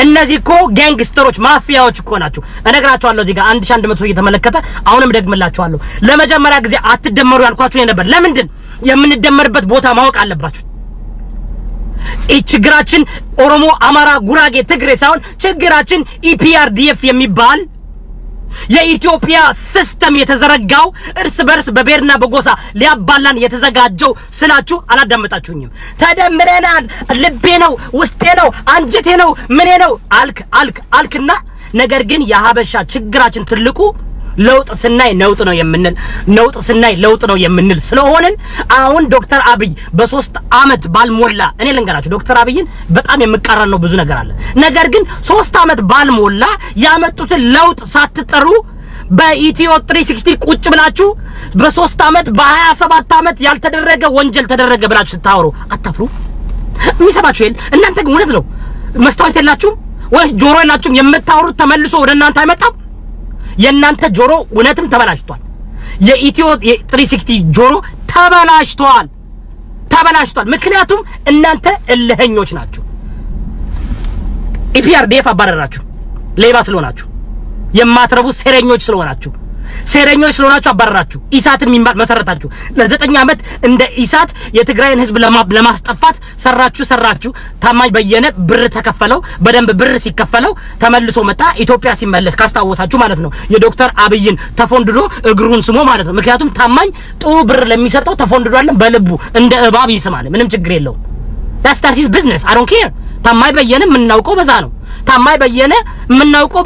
[SPEAKER 1] እነዚህ እኮ ጋንግስተሮች ማፊያዎች እኮ ናችሁ እነግራችኋለሁ እዚህ ጋር 1100 እየተመለከተ አሁንም ደግምላችኋለሁ ለመጀመሪያ ጊዜ አትደመሩ ያልኳችሁ ነበር ለምንድን የምንደመርበት ቦታ ማወቅ አለባችሁ ችግራችን ኦሮሞ አማራ ጉራጌ ትግሬ ሳይሆን ችግራችን ኢፒአርዲኤፍ የሚባል የኢትዮጵያ ሲስተም የተዘረጋው እርስ በርስ በቤርና በጎሳ ሊያባላን የተዘጋጀው ስላችሁ አላዳመጣችሁኝም ተደምረናል ልቤ ነው ውስጤ ነው አንጀቴ ነው ምኔ ነው አልክና ነገር ግን የሀበሻ ችግራችን ትልቁ ለውጥ ስናይ ለውጥ ነው የምንል ስለሆነን አሁን ዶክተር አብይ በ3 አመት ባልሞላ እኔ ልንገራችሁ ዶክተር አብይን በጣም የምቀራን ነው ብዙ ነገር አለ ነገር ግን 3 አመት ባልሞላ ያመጡት ለውጥ ሳትጠሩ በኢትዮ 360 ቁጭ ብላችሁ በ3 አመት በ27 አመት ያልተደረገ ወንጀል ተደረገ ብላችሁ ስታወሩ አታፍሩ የሚሰማችሁ ይል እናንተ ግን እውነት ነው መስታወት የላችሁም ወይስ ጆሮ የላችሁም የምታወሩት ተመልሶ ወደ እናንተ አይመጣም የናንተ ጆሮ እውነትም ተበላሽቷል የኢትዮ 360 ጆሮ ተበላሽቷል ምክንያቱም እናንተ እልህኞች ናችሁ ኢፒአርዲኤፍ አባረራችሁ ሌባ ስለሆናችሁ የማትረቡ ሴረኞች ስለሆናችሁ አባረራችሁ ኢሳትን ሚንባል መሰረታችሁ ለ9 አመት እንደ ኢሳት የትግራይን ህዝብ ለማስጠፋት ሰራችሁ ታማኝ በየነ ብር ተከፈለው በደንብ ብር ሲከፈለው ተመልሶ መጣ ኢትዮጵያ ሲመለስ ካስታወሳችሁ ማለት ነው የዶክተር አብይን ተፎንድዶ እግሩን ስሞ ማለት ነው ምክንያቱም ታማኝ ጥሩ ብር ለሚሰጠው ተፎንድዶአለን በልቡ እንደ እባብ ይስማል ምንም ችግር የለው that's his business I don't care ታማኝ በየነ ምናውቀው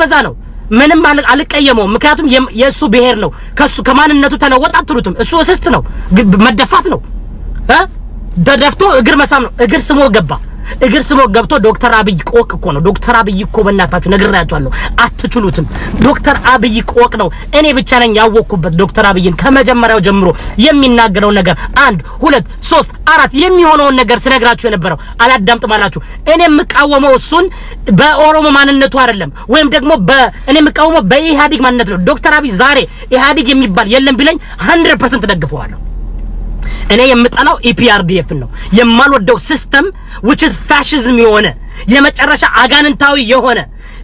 [SPEAKER 1] በዛ ነው ምንም አልቀየመው ምክንያቱም የሱ ብሄር ነው ከሱ ከማንነቱ ተለወጣ አትሉትም እሱ እስስት ነው መደፋት ነው ደደፍቶ እግር መሳም ነው እግር ስሞ ገብቶ ዶክተር አብይ ቆቅ እኮ ነው ዶክተር አብይ እኮ በእናታችሁ ነግራችኋለሁ አትችሉትም ዶክተር አብይ ቆቅ ነው እኔ ብቻ ነኝ ያወቅኩበት ዶክተር አብይን ከመጀመሪያው ጀምሮ የሚናገረው ነገር 1 2 3 4 የሚሆነው ነገር ስነግራችሁ የነበረው አላዳምጥ ማላችሁ እኔ የምቃወመው እሱን በኦሮሞ ማንነቱ አይደለም ወይም ደግሞ እኔ የምቃወመው በኢሃዲግ ማንነት ነው ዶክተር አብይ ዛሬ ኢሃዲግ የሚባል የለም ቢለኝ 100% ደግፈዋለሁ እኔ የምጠላው ኢፒአርዲኤፍ ነው የማልወደው ሲስተም which is fascism የሆነ የመጨረሻ አጋንንታዊ የሆነ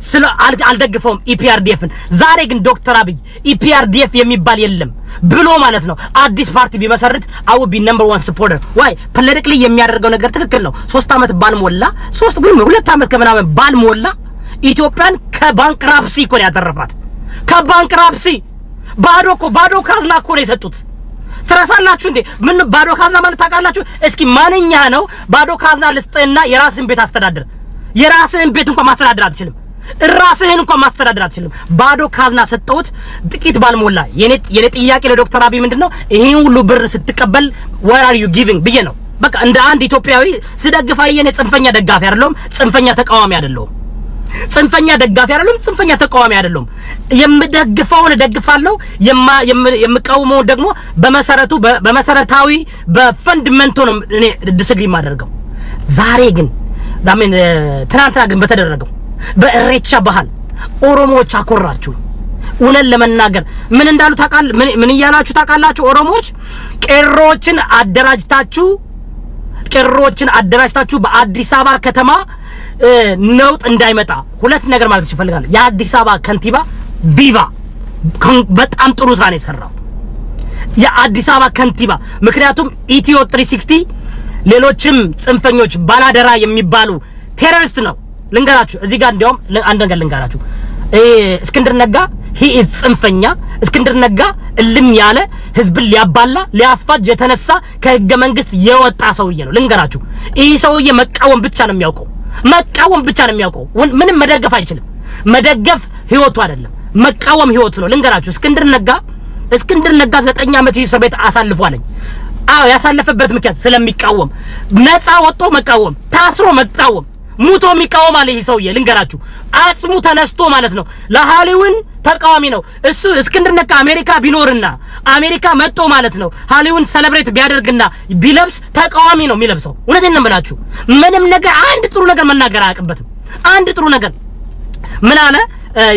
[SPEAKER 1] ስለ አልደግፈውም ኢፒአርዲኤፍን ዛሬ ግን ዶክተር አብይ ኢፒአርዲኤፍ የሚባል የለም ብሎ ማለት ነው አዲስ ፓርቲ ቢመሰርት I would be number 1 supporter why politically የሚያደርገው ነገር ትክክል ነው 3 አመት ባልሞላ 2 አመት ከምናምን ባልሞላ ኢትዮጵያን ከባንክራፕሲ እኮ ያተረፋት ከባንክራፕሲ ባዶ ካዝና እኮ ነው የሰጡት ትራሳላችሁ እንዴ ምን ባዶ ካዝና ማለት ታውቃላችሁ እስኪ ማንኛ ነው ባዶ ካዝና ልስጥና የራስን ቤት አስተዳደር የራስን ቤት እንኳን ማስተዳደር አትችልም ራስህን እንኳን ማስተዳደር አትችልም ባዶ ካዝና ሰጠውት ጥቂት ባልሞላ የኔ ጥያቄ ለዶክተር አብይ ምንድነው ይሄን ሁሉ ብር ስትቀበል what are you giving ብዬ ነው በቃ እንደ አንድ ኢትዮጵያዊ ስደግፋ የኔ ጽንፈኛ ደጋፊ አይደለም ጽንፈኛ ተቃዋሚ አይደለም ጽንፈኛ ተቃዋሚ አይደለም የምደግፈውን ደግፋለሁ የምቃወመው ደግሞ በመሰረታዊ በፈንዳመንቱ ነው እኔ ዲስግሪ ማደርገው ዛሬ ግን ትናንትና ግን በተደረገው በእሬቻ ባህል ኦሮሞዎች አኮራችሁ ኡነን ለመናገር ምን እንዳሉ ታቃል ምን ይያላችሁ ታቃላችሁ ኦሮሞዎች ቄሮችን አደራጅታችሁ በአዲስ አበባ ከተማ ነውጥ እንዳይመጣ ሁለት ነገር ማለት ይፈልጋል የአዲስ አበባ ከንቲባ ቪቫ በጣም ጥሩ ስራ ነው የሰራው የአዲስ አበባ ከንቲባ ምክንያቱም ኢትዮ 360 ሌሎችም ጽንፈኞች ባላደራ የሚባሉ ቴሮሪስት ነው ልንገራችሁ እዚህ ጋር እንደውም አንድ ነገር ልንገራችሁ እስክንድር ነጋ he is ጽንፈኛ እስክንድር ነጋ እልም ያለ ህዝብን ሊያፋጅ የተነሳ ከህገ መንግስት የወጣ ሰውዬ ነው ልንገራችሁ ይህ ሰውዬ መቃወም ብቻ ነው የሚያውቀው መቃወም ብቻ ነው የሚያውቀው ምንም መደገፍ አይችልም መደገፍ ህይወቱ አይደለም መቃወም ህይወቱ ነው ልንገራችሁ እስክንድር ነጋ 9 ዓመት እስር ቤት አሳልፏልኝ አዎ ያሳለፈበት ምክንያት ስለሚቃወም ነፃ ወጥቶ መቃወም ታስሮ መቃወም ሙቶ የሚቃወም አለ ይሄ ሰውዬ ልንገራችሁ አጽሙ ተነስቶ ማለት ነው ለሃሊውን ተቃዋሚ ነው እሱ እስክንድር ነጋ አሜሪካ ቢኖርና አሜሪካ መጥቶ ማለት ነው ሃሊውን ሴሌብሬት ቢያደርግና ቢለብስ ተቃዋሚ ነው የሚለብሰው እውነቴን ነው የምላችሁ ምንም ነገር አንድ ጥሩ ነገር መናገር አያውቅበትም አንድ ጥሩ ነገር ምን አለ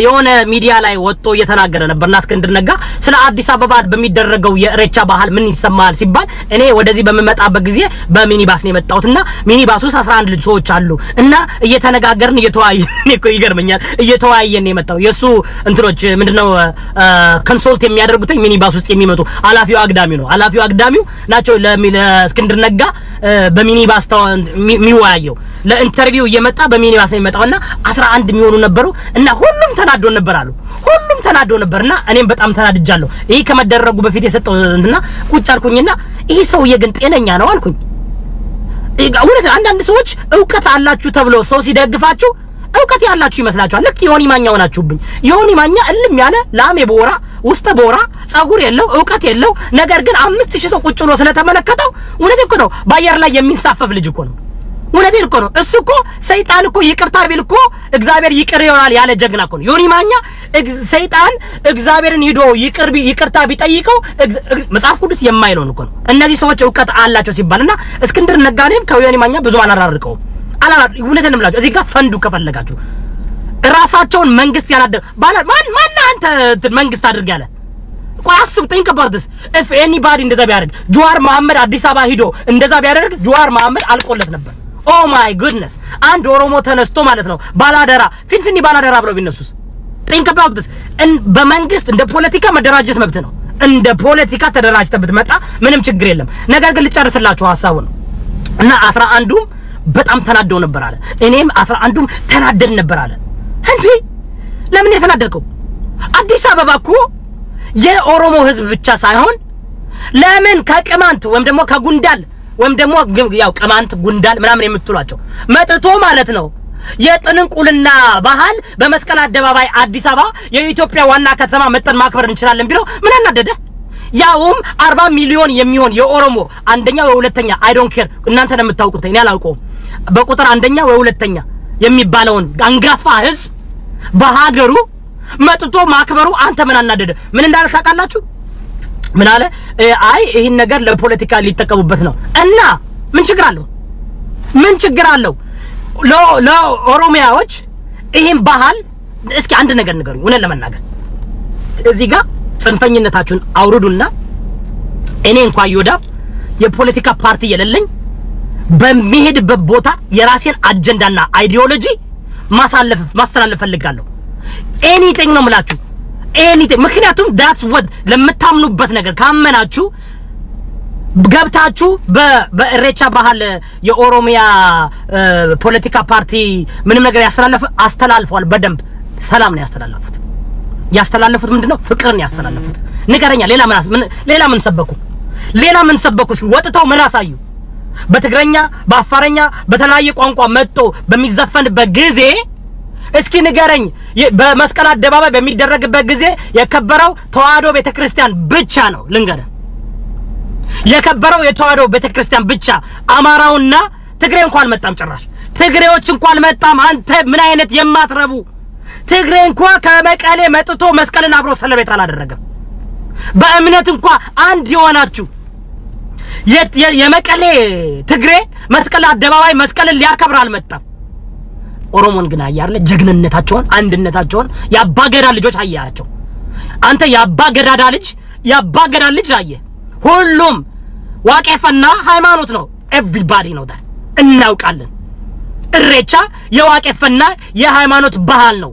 [SPEAKER 1] የሆነ ሚዲያ ላይ ወጥቶ እየተናገረ ነበርና እስክንድር ነጋ ስለ አዲስ አበባ በሚደረገው የኢሬቻ ባህል ምን ይሰማል ሲባል እኔ ወደዚህ በመመጣበት ጊዜ በሚኒባስ ነው የመጣሁትና ሚኒባስ ውስጥ 11 ልጅ ሰዎች አሉ እና እየተነጋገርን እየተወያየን እኮ ይገርመኛል እየተወያየን የመጣው የሱ እንትኖች ምንድነው ኮንሶልት የሚያደርጉት ሚኒባስ ውስጥ የሚመጡ አላፊው አግዳሚው ናቸው ለእስክንድር ነጋ በሚኒባስ የሚወያየው ለኢንተርቪው እየመጣ በሚኒባስ ነው የመጣውና 11 የሚሆኑ ነበሩ እና ሁሉም ተናዶ ነበርና እኔም በጣም ተናድጃለሁ ይሄ ከመደረጉ በፊት የሰጠው እንትና ቁጭ አልኩኝና ይሄ ሰውዬ ግን ጤነኛ ነው አልኩኝ እውነት አንዳንድ ሰዎች ዕውቀት አላችሁ ተብሎ ሰው ሲደግፋችሁ ዕውቀት ያላችሁ ይመስላችኋል ልክ ዮኒ ማኛ ሆናችሁብኝ ዮኒ ማኛ እልም ያለ ላሜ ቦራ ውስጥ ቦራ ጸጉር የለው ዕውቀት የለው ነገር ግን 5000 ሰው ቁጭ ብሎ ስለተመለከተው እውነት እኮ ነው ባየር ላይ የሚንሳፈፍ ልጅ እኮ ነው እውነቴን እኮ ነው እሱ እኮ ሰይጣን እኮ ይቅርታ ቢል እኮ እግዚአብሔር ይቅር ይሆናል ያለ ጀግና እኮ ነው ዮኒ ማኛ ሰይጣን እግዚአብሔርን ሄዶ ይቅርታ ቢጠይቀው መጽሐፍ ቅዱስ የማይለው እኮ ነው እነዚህ ሰዎች ዕውቀት አላቸው ሲባልና እስክንድር ነጋኔም ከዮኒ ማኛ ብዙ አላራርቀው እውነቴን ነው የምላችሁ እዚህ ጋር ፈንዱ ከፈለጋችሁ ራሳቸውን መንግስት ያላደ ማን አንተ መንግስት አድርግ ያለ ቋስብ think about this if anybody እንደዛ ቢያደርግ ጁዋር መሐመድ አዲስ አበባ ሄዶ እንደዛ ቢያደርግ ጁዋር መሐመድ አልቆለት ነበር oh my goodness አንድ ኦሮሞ ተነስቶ ማለት ነው ባላደራ ፊንፊኒ ባላደራ ብለው ቢነሱስ think about this በመንግስት እንደ ፖለቲካ መደራጀት መብት ነው እንደ ፖለቲካ ተደራጅተህ ብትመጣ ምንም ችግር የለም ነገር ግን ልጨርስላችሁ ሐሳቡን እና 11ዱም በጣም ተናደው ነበር አለ እኔም 11ዱም ተናደን ነበር አለ እንዴ ለምን የተናደድከው አዲስ አበባ እኮ የኦሮሞ ህዝብ ብቻ ሳይሆን ለምን ከቅማንት ወይም ደግሞ ከጉንዳል ወይም ደግሞ ያው ቅማንት ጉንዳል ምናምን የምትሏቸው መጥቶ ማለት ነው የጥንቁልና ባህል በመስቀል አደባባይ አዲስ አበባ የኢትዮጵያ ዋና ከተማ መጠን ማክበር እንችላለን ቢለው ምን አናደደ ያውም 40 ሚሊዮን የሚሆን የኦሮሞ አንደኛው ወይ ሁለተኛ I don't care እናንተ ነው የምታውቁት እኔ አላውቀውም በቁጥር አንደኛው ወይ ሁለተኛ የሚባለውን አንጋፋ ህዝብ በሀገሩ መጥቶ ማክበሩ አንተ ምን አናደደ ምን እንዳለ ታውቃላችሁ ምን አለ አይ ይሄን ነገር ለፖለቲካ ሊጠቀሙበት ነው እና ምን ችግር አለው ለኦሮሚያዎች ይሄን ባህል እስኪ አንድ ነገር ንገሩኝ እውነት ለመናገር እዚህ ጋር ጽንፈኝነታችሁን አውርዱና እኔ እንኳን ይወዳ የፖለቲካ ፓርቲ የለለኝ በሚሄድበት ቦታ የራሴን አጀንዳና አይዲዮሎጂ ማስተላለፍ ፈልጋለሁ anything ነው ምላችሁ anything ምክንያቱም that's what ለምታምኑበት ነገር ካመናችሁ ገብታችሁ በኢሬቻ ባህል የኦሮሚያ ፖለቲካ ፓርቲ ምንም ነገር አስተላልፈዋል በደንብ ሰላም ነው ያስተላልፉት ምንድነው ፍቅርን ያስተላልፉት ንገረኛ ሌላ ምን ሰበኩ ወጥተው ምን አሳዩ በትግረኛ በአፋረኛ በተለያየ ቋንቋ መጥቶ በሚዘፈንበት ጊዜ እስኪ ንገረኝ በመስቀል አደባባይ በሚደረግበት ጊዜ የከበረው ተዋህዶ ቤተክርስቲያን ብቻ ነው ልንገረ የከበረው የተዋህዶ ቤተክርስቲያን ብቻ አማራውና ትግሬ እንኳን መጣም ጭራሽ ትግሬዎች እንኳን መጣም አንተ ምን አይነት የማትረቡ ትግሬ እንኳን ከመቀሌ መጥቶ መስቀልን አብሮ ሰለቤት አላደረገም በእምነት እንኳን አንድ ይሆናችሁ የመቀሌ ትግሬ መስቀል አደባባይ መስቀልን ሊያከብር አልመጣም ኦሮሞን ግን አያርለ ጀግንነታቸውን አንድነታቸውን ያባገዳ ልጆች አያያቸው አንተ ያባገዳ ልጅ አየ ሁሉም ዋቄፈና ሃይማኖት ነው everybody ነው that እናውቃለን ኢሬቻ የዋቄፈና የሃይማኖት ባህል ነው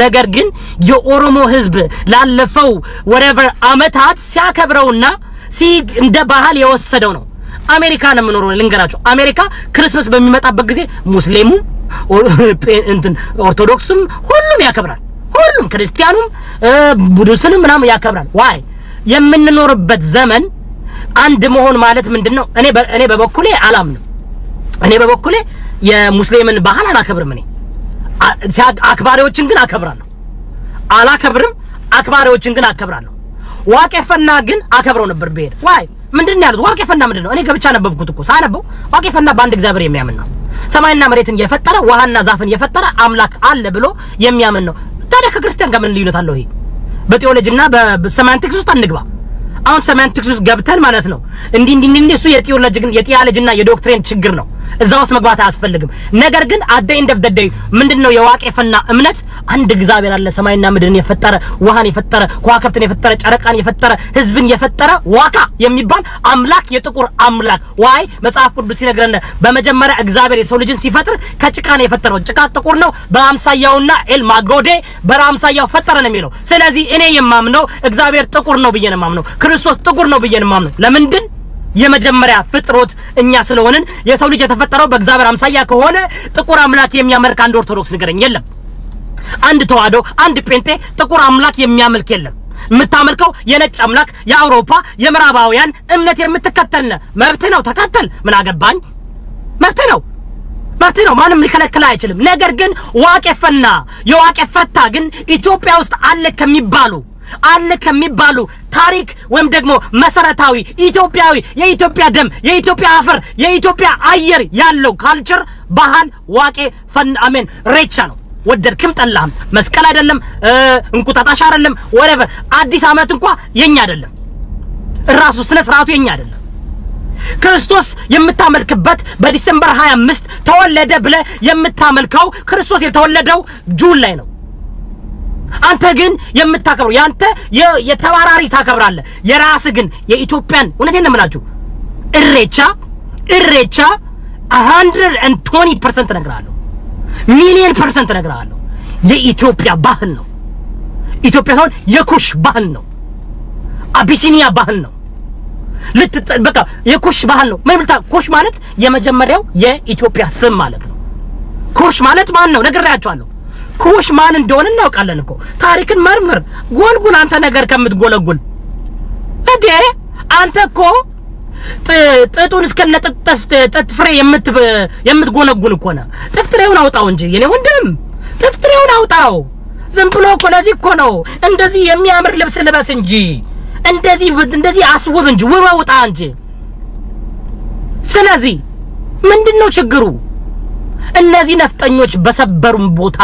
[SPEAKER 1] ነገር ግን የኦሮሞ ህዝብ ላለፈው whatever አመታት ሲያከብረውና እንደ ባህል የወሰደው ነው አሜሪካን ምንኖር ልንገራችሁ አሜሪካ ክርስማስ በሚመጣበት ጊዜ ሙስሊሙ ኦርቶዶክስም ሁሉም ያከብራል ሁሉም ክርስቲያኑም ቡድስንም ምናምን ያከብራል ዋይ የምንኖርበት ዘመን አንድ መሆን ማለት ምንድነው እኔ በበኩሌ አላምንም እኔ በበኩሌ የሙስሊምን ባህል አላከብርም እኔ አክባሪዎችን ግን አከብራለሁ አላከብርም አክባሪዎችን ግን አከብራለሁ ዋቄፈና ግን አከብረው ነበር በሄድ ዋይ ምንድነው ያሉት ዋቄፈና ምንድነው እኔ ገብቻ ነበብኩት እኮ ሳነበው ዋቄፈና በአንድ እግዚአብሔር የሚያምን ነው ሰማይና መሬትን የፈጠረ ውሃና ዛፍን የፈጠረ አምላክ አለ ብሎ የሚያምን ነው ታዲያ ከክርስቲያን ጋር ምን ልዩነት አለው ይሄ በቴዎሎጂና በሰማንቲክስ ውስጥ አንግባ አሁን ሰማንቲክስ ውስጥ ገብተን ማለት ነው እንዲ እሱ የቴዎሎጂና የዶክትሪን ችግር ነው እዛ ውስጥ መግባት አያስፈልግም ነገር ግን at the end of the day ምንድነው የዋቄፈና እምነት አንድ እግዚአብሔር አለ ሰማይና ምድርን የፈጠረ ውሃን የፈጠረ ከዋክብትን የፈጠረ ጨረቃን የፈጠረ ህዝብን የፈጠረ ዋካ የሚባል አምላክ የጥቁር አምላክ ዋይ መጽሐፍ ቅዱስ ሲነግረን በመጀመሪያ እግዚአብሔር የሰው ልጅን ሲፈጥር ከጭቃ ነው የፈጠረው ጭቃ ጥቁር ነው በአምሳያውና ኤልማጎዴ በራምሳያው ፈጠረ ነው የሚለው ስለዚህ እኔ የማምነው እግዚአብሔር ጥቁር ነው ብዬ ነው የማምነው ክርስቶስ ጥቁር ነው ብዬ ነው የማምነው ለምንድን የመጀመሪያ ፍጥሮት እኛ ስለሆነን የሰው ልጅ የተፈጠረው በእግዚአብሔር አምሳያ ከሆነ ጥቁር አምላክ የሚያመልክ አንድ ኦርቶዶክስ ንገረኝ የለም አንድ ተዋህዶ አንድ ጴንጤ ጥቁር አምላክ የሚያመልክ የለም የምታመልከው የነጭ አምላክ የአውሮፓ የምዕራባውያን እምነት የምትከተል መብት ነው ተከተል ምን አገባኝ መብት ነው ማንም ሊከለክል አይችልም ነገር ግን ዋቄፈና የዋቄፈታ ግን ኢትዮጵያ ውስጥ አለ ከሚባሉ ታሪክ ወይም ደግሞ መሰረታዊ ኢትዮጵያዊ የኢትዮጵያ ደም የኢትዮጵያ አፈር የኢትዮጵያ አየር ያለው ካልቸር ባህል ዋቄፈና አሜን ሬቻ ነው ወደድክም ጠላህም መስቀል አይደለም እንቁጣጣሽ አይደለም whatever አዲስ አመት እንኳን የኛ አይደለም ራሱ ስነ ስርዓቱ የኛ አይደለም ክርስቶስ የምታመልክበት በዲሴምበር 25 ተወለደ ብለ የምታመልከው ክርስቶስ የተወለደው ጁን ላይ ነው አንተ ግን የምታከብረው ያንተ የተባራሪ ታከብራለህ የራስ ግን የኢትዮጵያን እውነቴን ነው የምላችሁ እሬቻ 120% ነግራለሁ ሚሊዮን % ነግራለሁ የኢትዮጵያ ባህል ነው ኢትዮጵያ ሆነ የኩሽ ባህል ነው አቢሲኒያ ባህል ነው በቃ የኩሽ ባህል ነው ምን ማለት ኩሽ ማለት የመጀመሪያው የኢትዮጵያ ስም ማለት ነው ኩሽ ማለት ማን ነው ነግራያችኋለሁ ኩሽ ማን እንደሆነ እናውቃለን እኮ ታሪክን መርምር ጎልጉል አንተ ነገር ከምትጎለጉል እንዴ አንተ እኮ ጥጡን እስከነጥፍ ጥፍሬ የምትጎለጉል እኮ ነው ጥፍሬውን አውጣው እንጂ የኔ ወንድም ጥፍሬውን አውጣው ዝም ብሎ እኮ ለዚህ እኮ ነው እንደዚህ የሚያምር ልብስ ልበስ እንጂ እንደዚህ አስውብ እንጂ ውጣ እንጂ ስለዚህ ምንድነው ችግሩ እነዚህ ነፍጠኞች በሰበሩም ቦታ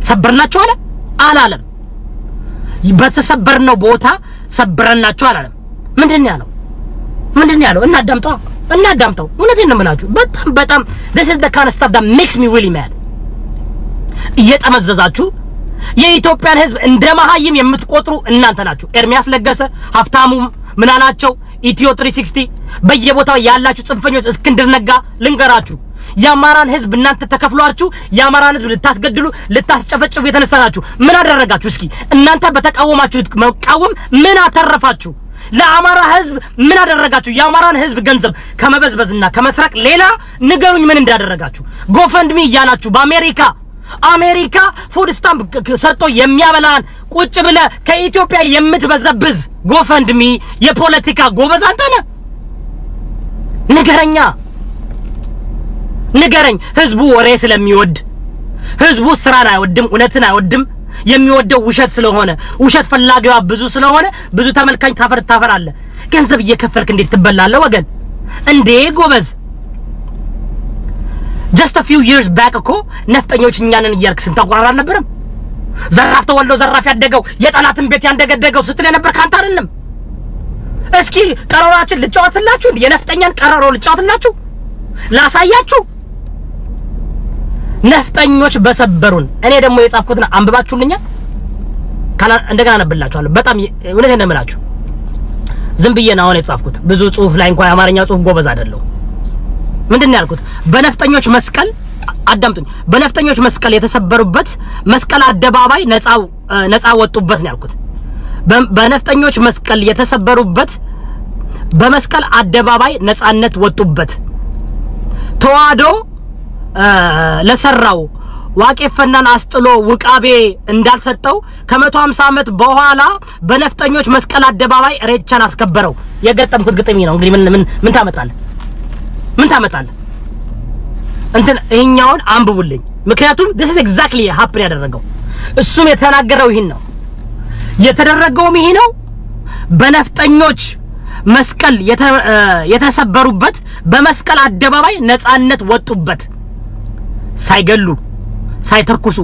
[SPEAKER 1] ሰበርናቸው አላለም በተሰበርነው ቦታ ሰበርናቸው አላለም ምንድነው ያለው እናዳምጣው እውነቴን ነው የምላችሁ በጣም this is the kind of stuff that makes me really mad እየተመዘዛችሁ የኢትዮጵያን ህዝብ እንደማሃይም የምትቆጥሩ እናንተ ናችሁ ኤርሚያስ ለገሰ ሀፍታሙ ምናላቸው ኢትዮ 360 በየቦታው ያላችሁ ጽንፈኞች እስክንድር ነጋ ልንገራችሁ ያማራን ህዝብ እናንተ ተከፍሏችሁ ያማራን ህዝብ ልታስገድሉ ልታስጨፈጭፉ የተነሳናችሁ ምን አደረጋችሁ እስኪ እናንተ በተቃወማችሁት መቃወም ምን አተረፋችሁ ለአማራ ህዝብ ምን አደረጋችሁ ያማራን ህዝብ ገንዘብ ከመበዝበዝና ከመስረቅ ሌላ ንገሩኝ ምን እንዳደረጋችሁ ጎፈንድሚ ያላችሁ በአሜሪካ ፉድ ስታምፕ ሰጥቶ የሚያበላን ቁጭ ብለ ከኢትዮጵያ የምትበዘብዝ ጎፈንድሚ የፖለቲካ ጎበዝ አንተ ነህ ንገረኝ ህዝቡ ወሬ ስለሚወድ ህዝቡ ስራን አይወድም እውነትን አይወድም የሚወደው ውሸት ስለሆነ ውሸት ፈላጊዋ ብዙ ስለሆነ ብዙ ተመልካኝ ታፈራለ ገንዘብ እየከፈልክ እንዴት ትበላለህ ወገን እንዴ ጎበዝ just a few years back እኮ ነፍጠኞች እኛንን እያልክ ስንታቆራራ አልነበረም ዘራፍ ተወልዶ ዘራፍ ያደገው የጣላትን ቤት ያንደገደገው ስትል ነበር ካንተ አይደለም እስኪ ቀረሮአችን ልጫወትላችሁ እንዴ የነፍጠኛን ቀረሮ ልጫወትላችሁ ላሳያችሁ ነፍጠኞች በሰበሩን እኔ ደግሞ የጻፍኩትና አንብባችሁልኛል እንደገና አነብላችኋለሁ በጣም እውነቴን ነው የምላችሁ ዝም ብዬ ነው አሁን የጻፍኩት ብዙ ጽሁፍ ላይ እንኳን የአማርኛ ጽሁፍ ጎበዝ አይደለም ምንድነው ያልኩት በነፍጠኞች መስቀል አዳምጡኝ በነፍጠኞች መስቀል የተሰበሩበት መስቀል አደባባይ ነፃ ወጡበት ነው ያልኩት በነፍጠኞች መስቀል የተሰበሩበት በመስቀል አደባባይ ነፃነት ወጡበት ተዋዶ ለሰራው ዋቄፈናን አስጥሎ ውቃቤ እንዳልሰጠው ከ150 አመት በኋላ በነፍጠኞች መስቀል አደባባይ ሬቻን አስከበረው የገጠምኩት ግጥም ነው እንግዲህ ምን ታመጣለህ እንትን ይሄኛውን አንብቡልኝ ምክንያቱም this is exactly happen ያደረገው እሱም የተናገረው ይሄን ነው የተደረገው ይሄ ነው በነፍጠኞች መስቀል የተሰበሩበት በመስቀል አደባባይ ነፃነት ወጡበት ሳይገሉ ሳይተኩሱ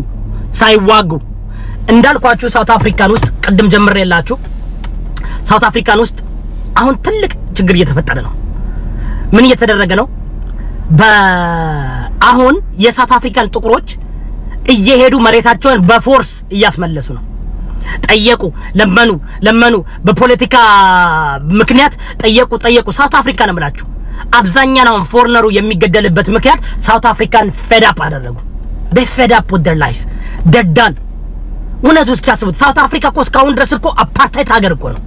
[SPEAKER 1] ሳይዋጉ እንዳልኳችሁ ሳውት አፍሪካን ውስጥ ቀደም ጀምሬላችሁ ሳውት አፍሪካን ውስጥ አሁን ትልቅ ችግር እየተፈጠረ ነው ምን እየተደረገ ነው በአሁን የሳውት አፍሪካን ጥቁሮች እየሄዱ መሬታቸውን በፎርስ እያስመለሱ ነው ጠየቁ ለመኑ በፖለቲካ ምክንያት ጠየቁ ሳውት አፍሪካ ነው ማለት አብዛኛው ፎርነሩ የሚገደልበት ምክንያት ሳውት አፍሪካን ፌድ አፕ አደረጉ they fed up with their life they're done እውነቱ እስኪያስቡት ሳውት አፍሪካ እኮ እስካሁን ድረስ እኮ አፓርታይድ ሀገር እኮ ነው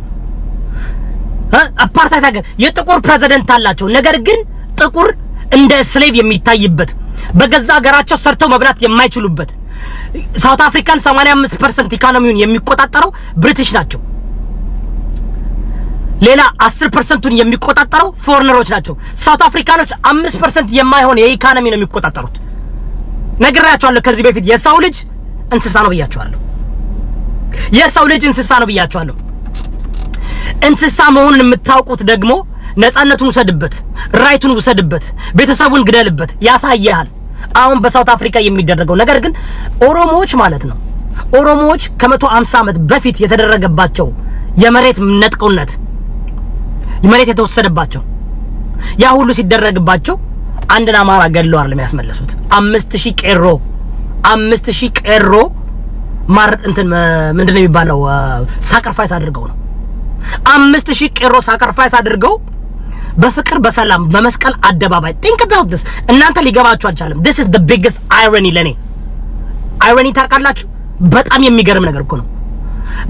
[SPEAKER 1] አፓርታይድ ሀገር የጥቁር ፕሬዝዳንት አላቸው ነገር ግን ጥቁር እንደ ስሌቭ የሚታይበት በገዛ ሀገራቸው ሰርተው መብላት የማይችሉበት ሳውት አፍሪካን 85% ኢኮኖሚውን የሚቆጣጣረው ብሪቲሽ ናቸው ሌላ 10%ን የሚቆጣጣረው ፎርነሮች ናቸው ሳውት አፍሪካኖች 5% የማይሆን የኢኮኖሚ ነው የሚቆጣጣሩት ነግራቸዋለሁ ከዚህ በፊት የሰው ልጅ እንስሳ ነው ብያቸዋለሁ የሰው ልጅ እንስሳ ነው ብያቸዋለሁ እንስሳ መሆኑን የምታውቁት ደግሞ ነፃነቱን ወሰድበት ራይቱን ወሰድበት ቤተሰቡን ግደልበት ያሳያል አሁን በሳውት አፍሪካ የሚደረገው ነገር ግን ኦሮሞዎች ማለት ነው ኦሮሞዎች ከ150 ዓመት በፊት የተደረገባቸው የመሬት ነጥቆነት የመሬት የተወሰደባቸው ያ ሁሉ ሲደረግባቸው አንድና አማራ ገድለው አይደለም ያስመለሱት 5000 ቄሮ ማር እንትን ምንድነው የሚባለው ሳክሪፋይስ አድርገው ነው 5000 ቄሮ ሳክሪፋይስ አድርገው በፍቅር በሰላም በመስቀል አደባባይ think about this እናንተ ሊገባችሁ አልቻለም this is the biggest irony ለኔ irony ታውቃላችሁ በጣም የሚገርም ነገር እኮ ነው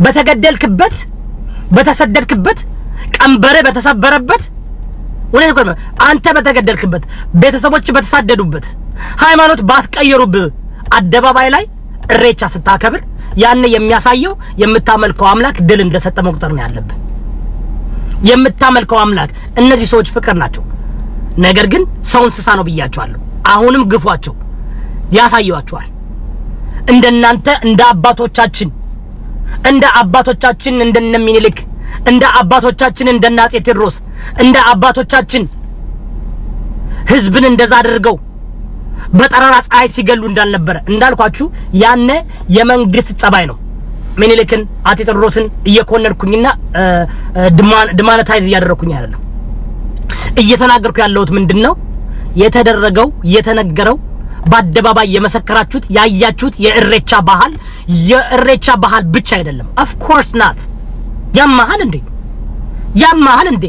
[SPEAKER 1] በተገደልክበት በተሰደድክበት ቀንበረ በተሰበረበት ወኔ እኮ አንተ በተገደልክበት ቤተሰቦች በተሳደዱበት ሃይማኖት ባስቀየሩበት አደባባይ ላይ እሬቻ ስታከብር ያን የሚያሳየው የምታመልከው አምላክ ድል እንደሰጠ መቁጠር ነው ያለበት የምታመልከው አምላክ እነዚህ ሰዎች ፍቅር ናቸው ነገር ግን ሰው እንስሳ ነው ብያቸዋለሁ አሁንም ግፏቸው ያሳያቸዋል እንደናንተ እንደ አባቶቻችን እንደነ ሚኒልክ እንደ አባቶቻችን እንደነ አፄ ቴዎድሮስ እንደ አባቶቻችን ህዝብን እንደዛ አድርገው በጠራራ ፀሐይ ሲገሉ እንዳልነበረ እንዳልኳችሁ ያነ የመንግስት ጸባይ ነው ሚኒልክን አፄ ቴዎድሮስን እየኮነንኩኝና ድማነታይዝ ያደረኩኝ አይደለም እየተናገርኩ ያለሁት ምንድነው የተደረገው የተነገረው በአደባባይ የመሰከራችሁት ያያችሁት የእሬቻ ባህል ብቻ አይደለም of course not ያማሃል እንዴ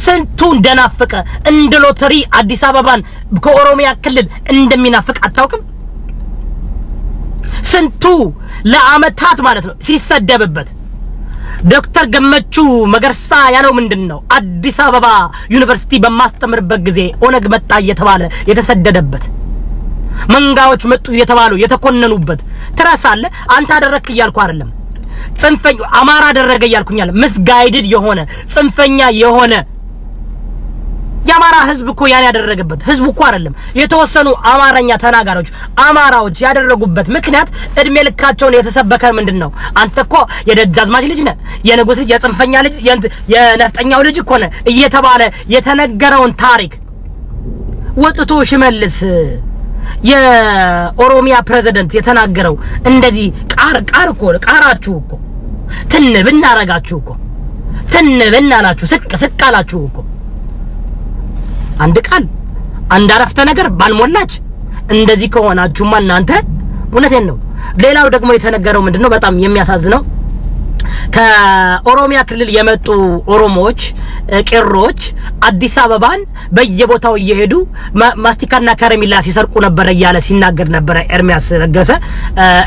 [SPEAKER 1] ስንቱ እንደናፈቀ እንደ ሎተሪ አዲስ አበባን ከኦሮሚያ ክልል እንደሚናፍቅ አታውቅም ስንቱ ለአመታት ማለት ነው ሲሰደብበት ዶክተር ገመቹ መገርሳ ያለው ምንድነው አዲስ አበባ ዩኒቨርሲቲ በማስተምርበት ጊዜ ኦነግ መጣ እየተባለ የተሰደደበት መንጋዎች መጡ እየተባሉ የተኮነኑበት ትራሳለ አንተ አደረክ ይያልኩ አይደለም ጽንፈኛ አማራ አደረገ ይያልኩኛል ምስጋይድድ የሆነ ጽንፈኛ የሆነ ያማራ ህዝብ እኮ ያን ያደረገበት ህዝብ እኮ አይደለም የተወሰኑ አማራኛ ተናጋሪዎች አማራዎች ያደረጉበት ምክንያት እድሜ ልካቸውን የተሰበከ ምንድነው አንተ እኮ የደጃዝማች ልጅ ነህ የንጉስ ልጅ የጽንፈኛ ልጅ የነፍጠኛው ልጅ እኮ ነህ እየተባለ የተነገረውን ታሪክ ወጥቶ ሽመልስ የኦሮሚያ ፕሬዝዳንት የተናገረው እንደዚህ ቃር እኮ ቃራችሁ እኮ ትንብና አረጋችሁ እኮ ትንብና አላችሁ ስቅ አላችሁ እኮ አንድ ቃል አንድ አረፍተ ነገር ባልሞላች እንደዚህ ከሆናችሁማ እናንተ እውነቴን ነው ሌላው ደግሞ የተነገረው ምንድነው በጣም የሚያሳዝነው ከኦሮሚያ ክልል የመጡ ኦሮሞዎች ቄሮች አዲስ አበባን በየቦታው እየሄዱ ማስቲካና ከረሚላ ሲሰርቁ ነበር ያለ ሲናገር ነበር ኤርሚያስ ለገሰ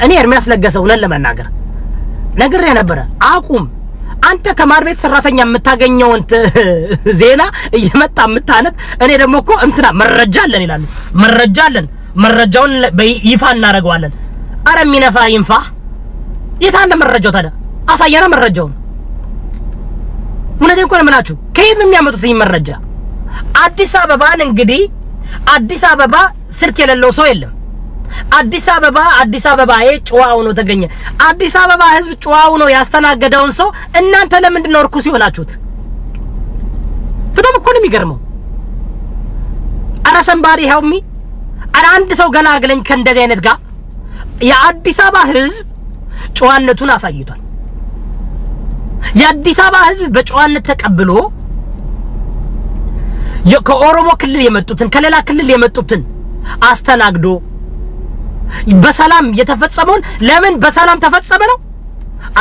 [SPEAKER 1] እኔ ኤርሚያስ ለገሰ ሆነን ለመናገር ነግሬ ነበር አቁም አንተ ከማር ቤት ሰራተኛ የምታገኘውን ዜና እየመጣ የምታነብ እኔ ደግሞ እኮ እንትና መረጃ አለን ይላሉ መረጃውን በይፋ እናረጋዋለን አረ ሚነፋ ይንፋ የታለ መረጃው ታዲያ አሳየና መረጃውን እውነቴን እኮ ነው ከየት ነው የሚያመጡት ይመረጃ አዲስ አበባን እንግዲህ አዲስ አበባ ስልክ የሌለው ሰው የለም አዲስ አበባዬ ጨዋው ነው ተገኘ አዲስ አበባ ህዝብ ጨዋው ነው ያስተናገደውን ሰው እናንተ ለምንድን ነው ርኩስ ይሆናችሁት በጣም እኮ ነው የሚገርመው አረ ሰምባሪ help me አረ አንድ ሰው ገላግለኝ ከእንደዚህ አይነት ጋር የአዲስ አበባ ህዝብ ጨዋነቱን አሳይቷል የአዲስ አበባ ህዝብ በጨዋነት ተቀብሎ ከኦሮሞ ክልል የመጡትን ከሌላ ክልል የመጡትን አስተናግዶ በሰላም የተፈጸመውን ለምን በሰላም ተፈጸመ ነው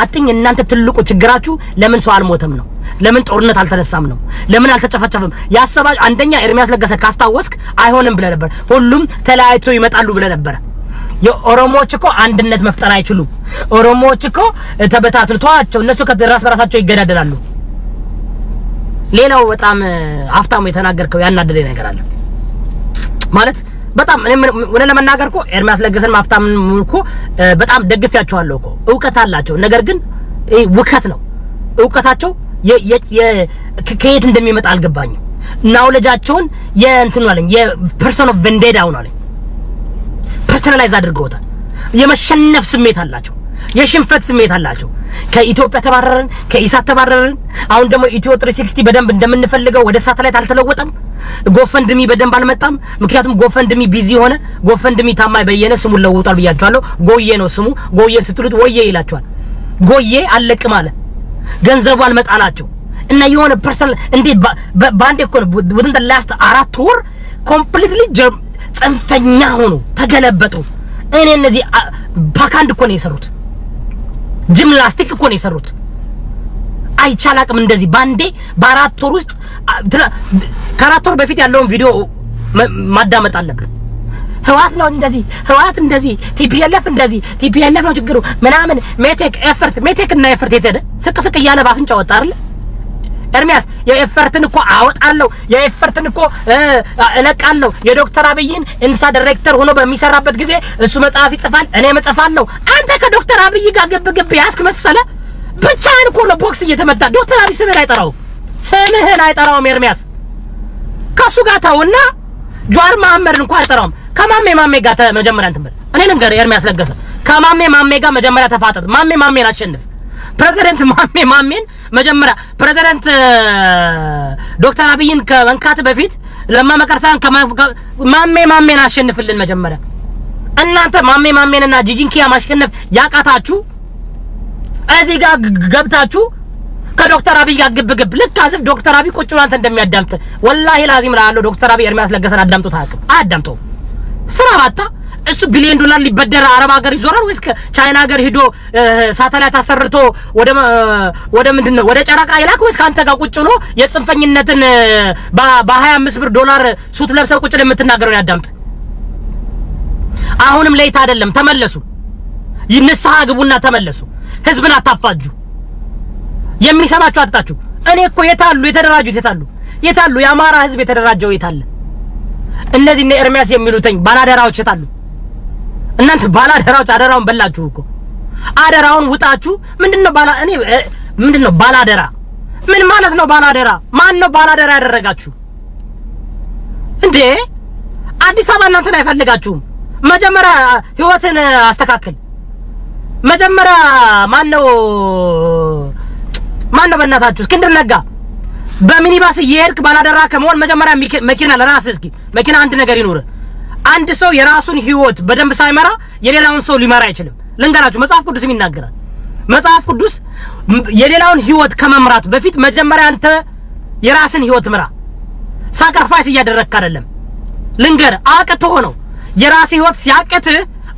[SPEAKER 1] አጥኝ እናንተ ትልቁ ችግራችሁ ለምን ሰው አልሞተም ነው ለምን ጦርነት አልተነሳም ነው ለምን አልተጨፈጨፈም ያሰባ አንደኛ ኤርሚያስ ለገሰ ካስታወስክ አይሆንም ብለ ነበር ሁሉም ተላይቶ ይመጣሉ ብለ ነበር የኦሮሞዎች እኮ አንድነት መፍጠር አይችሉ ኦሮሞዎች እኮ ተበታትልቷቸው እነሱ ከራስ በራሳቸው ይገዳደላሉ ሌላው በጣም አፍታሙ የተናገርከው ያናደደኝ ነገር አለ ማለት በጣም ወለ ለመናገር እኮ ኤርሚያስ ለገሰን ማፍታም እኮ በጣም ደግፊያቸዋለሁ እኮ ዕውቀት አላቸው ነገር ግን ውከት ነው ዕውቀታቸው ከየት እንደሚመጣ አልገባኝም ናውሌጃቸውን የእንትን ማለት የፐርሰን ኦፍ ቬንዴዳ ሆኗል ፐርሰናላይዝ አድርገውታል የመሸነፍ ስሜት አላቸው የሽንፈት ስሜት አላቸው ከኢትዮጵያ ተባረረን ከኢሳት ተባረረን አሁን ደግሞ ኢትዮ 360 በደንብ እንደምንፈልገው ወደ ሳተላይት አልተለወጠም ጎፈንድሚ በደንብ አልመጣም ምክንያቱም ጎፈንድሚ ቢዚ ሆነ ጎፈንድሚ ታማይ በየነ ስሙ ለውጣል ብያቸዋለሁ ጎዬ ነው ስሙ ጎዬ ስትሉት ወዬ ይላቸዋል ጎዬ አለቅ ማለት ገንዘቡ አልመጣላቸው እና የሆነ ፐርሰናል እንዴ ባንዴ እኮ within the last 4 ወር completely ጽንፈኛ ሆኖ ተገለበጡ እኔ እነዚህ ባካንድ እኮ ነው የሰሩት ጂምናስቲክ እኮ ነው የሰሩት አይቻላቅም እንደዚህ ባንዴ በ4 ወር ውስጥ ከ4 ወር በፊት ያለውን ቪዲዮ ማዳመጥ አለብን ህዋት ነው እንደዚህ ቲፒኤልኤፍ ነው ችግሩ ምናምን ሜቴክ እና ኤፈርት የተደ ስቅስቅ ያለ ባፍንጫ ወጣ አይደል ኤርሚያስ የኤፈርትን እኮ አወጣለሁ የኤፈርትን እኮ እለቃለሁ የዶክተር አብይን ኢንሳ ዳይሬክተር ሆኖ በሚሰራበት ጊዜ እሱ መጽሐፍ ይጽፋል እኔ መጽፋለሁ አንተ ከዶክተር አብይ ጋር ግብ ያስክ መሰለ ብቻህን እኮ ነው ቦክስ እየተመታ ዶክተር አብይ ስምህን አይጠራውም ኤርሚያስ ከሱ ጋር ታውና ጇር መሐመድን እንኳን አይጠራውም ከማሜ ጋር መጀመሪያ እንትን በል እኔ ነገር ኤርሚያስ ለገሰ ከማሜ ጋር መጀመሪያ ተፋጠጥ ማሜን አሸንፍ ፕሬዝዳንት ማሜን መጀመሪያ ፕሬዝዳንት ዶክተር አብይን ከመንካት በፊት ለማ መቀርሳን ማሜን አሸንፍልን መጀመሪያ እናንተ ማሜንና ጂጂንኪያ ማሸነፍ ያቃታችሁ እዚህ ጋር ገብታችሁ ከዶክተር አብይ ጋር ግብ ልታስብ ዶክተር አብይ ቁጭ ብሎ አንተ እንደሚያዳምጥ ወላሂ ላዚም ላለው ዶክተር አብይ ኤርሚያስ ለገሰን አዳምጦ ስራ ባታ እሱ ቢሊዮን ዶላር ሊበደር አረብ ሀገር ይዞራል ወይስ ከቻይና ሀገር ሄዶ ሳተላይት አሰርቶ ወደ ምንድነው ወደ ጨረቃ ይላክ ወይስ ካንተ ጋር ቁጭ ብሎ የጽንፈኝነትን በ25 ብር ዶላር ሱት ለብሰው ቁጭ ለምትናገረው ያዳምጥ አሁንም ለይታ አይደለም ተመለሱ ይነሳህ ግቡና ተመለሱ ህዝብን አታፋጁ የሚሰማችሁ አጣችሁ እኔ እኮ የታሉ የተደራጁት የታሉ የአማራ ህዝብ የተደራጀው የታለ እነዚህ ነው ኤርሚያስ የሚሉትኝ ባላደራዎች የታሉ እናንተ ባላደራዎች አደራውን በላችሁ እኮ አደራውን ውጣችሁ ምንድነው ባላደራ ምን ማለት ነው ባላደራ ማን ነው ባላደራ ያደረጋችሁ እንዴ አዲስ አበባ እናንተን አይፈልጋችሁም መጀመሪያ ህይወትን አስተካክል መጀመሪያ ማን ነው በእናታችሁ እስክንድር ነጋ በሚኒባስ እየሄድክ ባላደራ ከመሆን መጀመሪያ መኪና ለራስህ እስኪ መኪና አንድ ነገር ይኖር አንድ ሰው የራሱን ህይወት በደንብ ሳይመራ የሌላውን ሰው ሊመራ አይችልም ልንገራችሁ መጽሐፍ ቅዱስ ይናገራል መጽሐፍ ቅዱስ የሌላውን ህይወት ከመምራት በፊት መጀመሪያ አንተ የራስን ህይወት ምራ ሳክሪፋይስ እያደረግክ አይደለም ልንገር አቅቶ ነው የራስ ህይወት ሲያቀት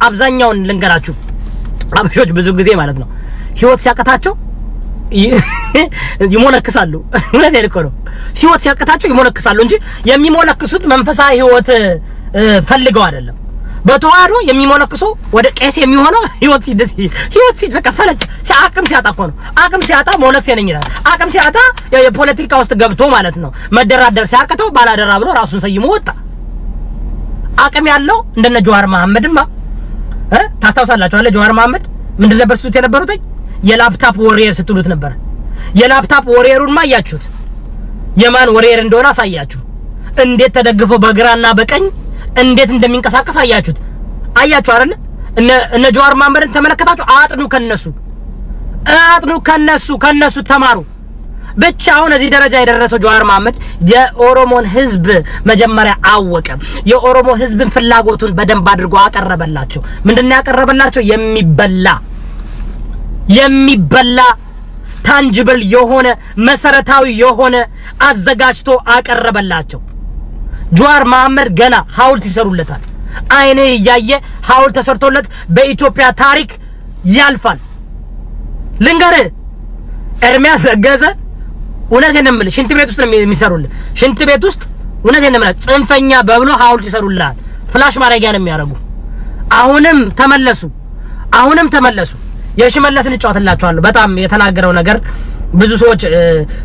[SPEAKER 1] አብዛኛውን ልንገራችሁ አብሾች ብዙ ጊዜ ማለት ነው ህይወት ሲያቀታቸው ይሞለክሳሉ ምን ያልከው ነው ህይወት ሲያቀታቸው ይሞለክሳሉ እንጂ የሚሞለክሱት መንፈሳዊ ህይወት ፈልገው አይደለም በተዋዶ የሚሞለክሱ ወደ ቄስ የሚሆነው ህይወት በቃ ሰለች ሲአቅም ሲያጣ እኮ ነው አቅም ሲያጣ ሞለክስ የነኝ ይላል አቅም ሲያጣ የፖለቲካ ውስጥ ገብቶ ማለት ነው መደራደር ሲያቀተው ባላደራ ብሎ ራሱን ሰይሞ ወጣ አቅም ያለው እንደነ ጆዋር መሐመድማ ታስታውሳላችሁ አለ ጆዋር መሐመድ ምንድን ነበር ስትሉት የነበሩት የላፕታፕ ወሪየር ስትሉት ነበር የላፕታፕ ወሪየሩን ማያችሁት የማን ወሪየር እንደሆነ አሳያችሁ እንዴት ተደግፈው በግራና በቀኝ እንዴት እንደሚንቀሳቀስ አያችሁ አይደል እነ ጀዋር መሐመድን ተመለከታችሁ አጥኑ ከነሱ ተማሩ ብቻውን እዚህ ደረጃ የደረሰው ጀዋር መሐመድ የኦሮሞን ህዝብ መጀመሪያ አወቀ የኦሮሞ ህዝብን ፍላጎቱን በደንብ አድርጎ አቀረበላቸው ምንድነው ያቀረበላቸው የሚበላ ታንጂብል የሆነ መሰረታዊ የሆነ አዘጋጅቶ አቀረበላቸው ጀዋር መሐመድ ገና ሐውልት ይሰሩለታል አይኔ ያየ ሐውልት ተሰርቶለት በኢትዮጵያ ታሪክ ያልፋል ልንገር ኤርሚያስ ለገዘ እውነቴን ነው የምልህ ሽንት ቤት ውስጥ ነው የሚሰሩልህ ሽንት ቤት ውስጥ እውነቴን ነው የምልህ ጽንፈኛ በብሎ ሐውልት ይሰሩልሃል ፍላሽ ማረጊያ ነው የሚያረጉ አሁንም ተመለሱ የሽመለስን ጫወትላችኋለሁ በጣም የተናገረው ነገር ብዙ ሰዎች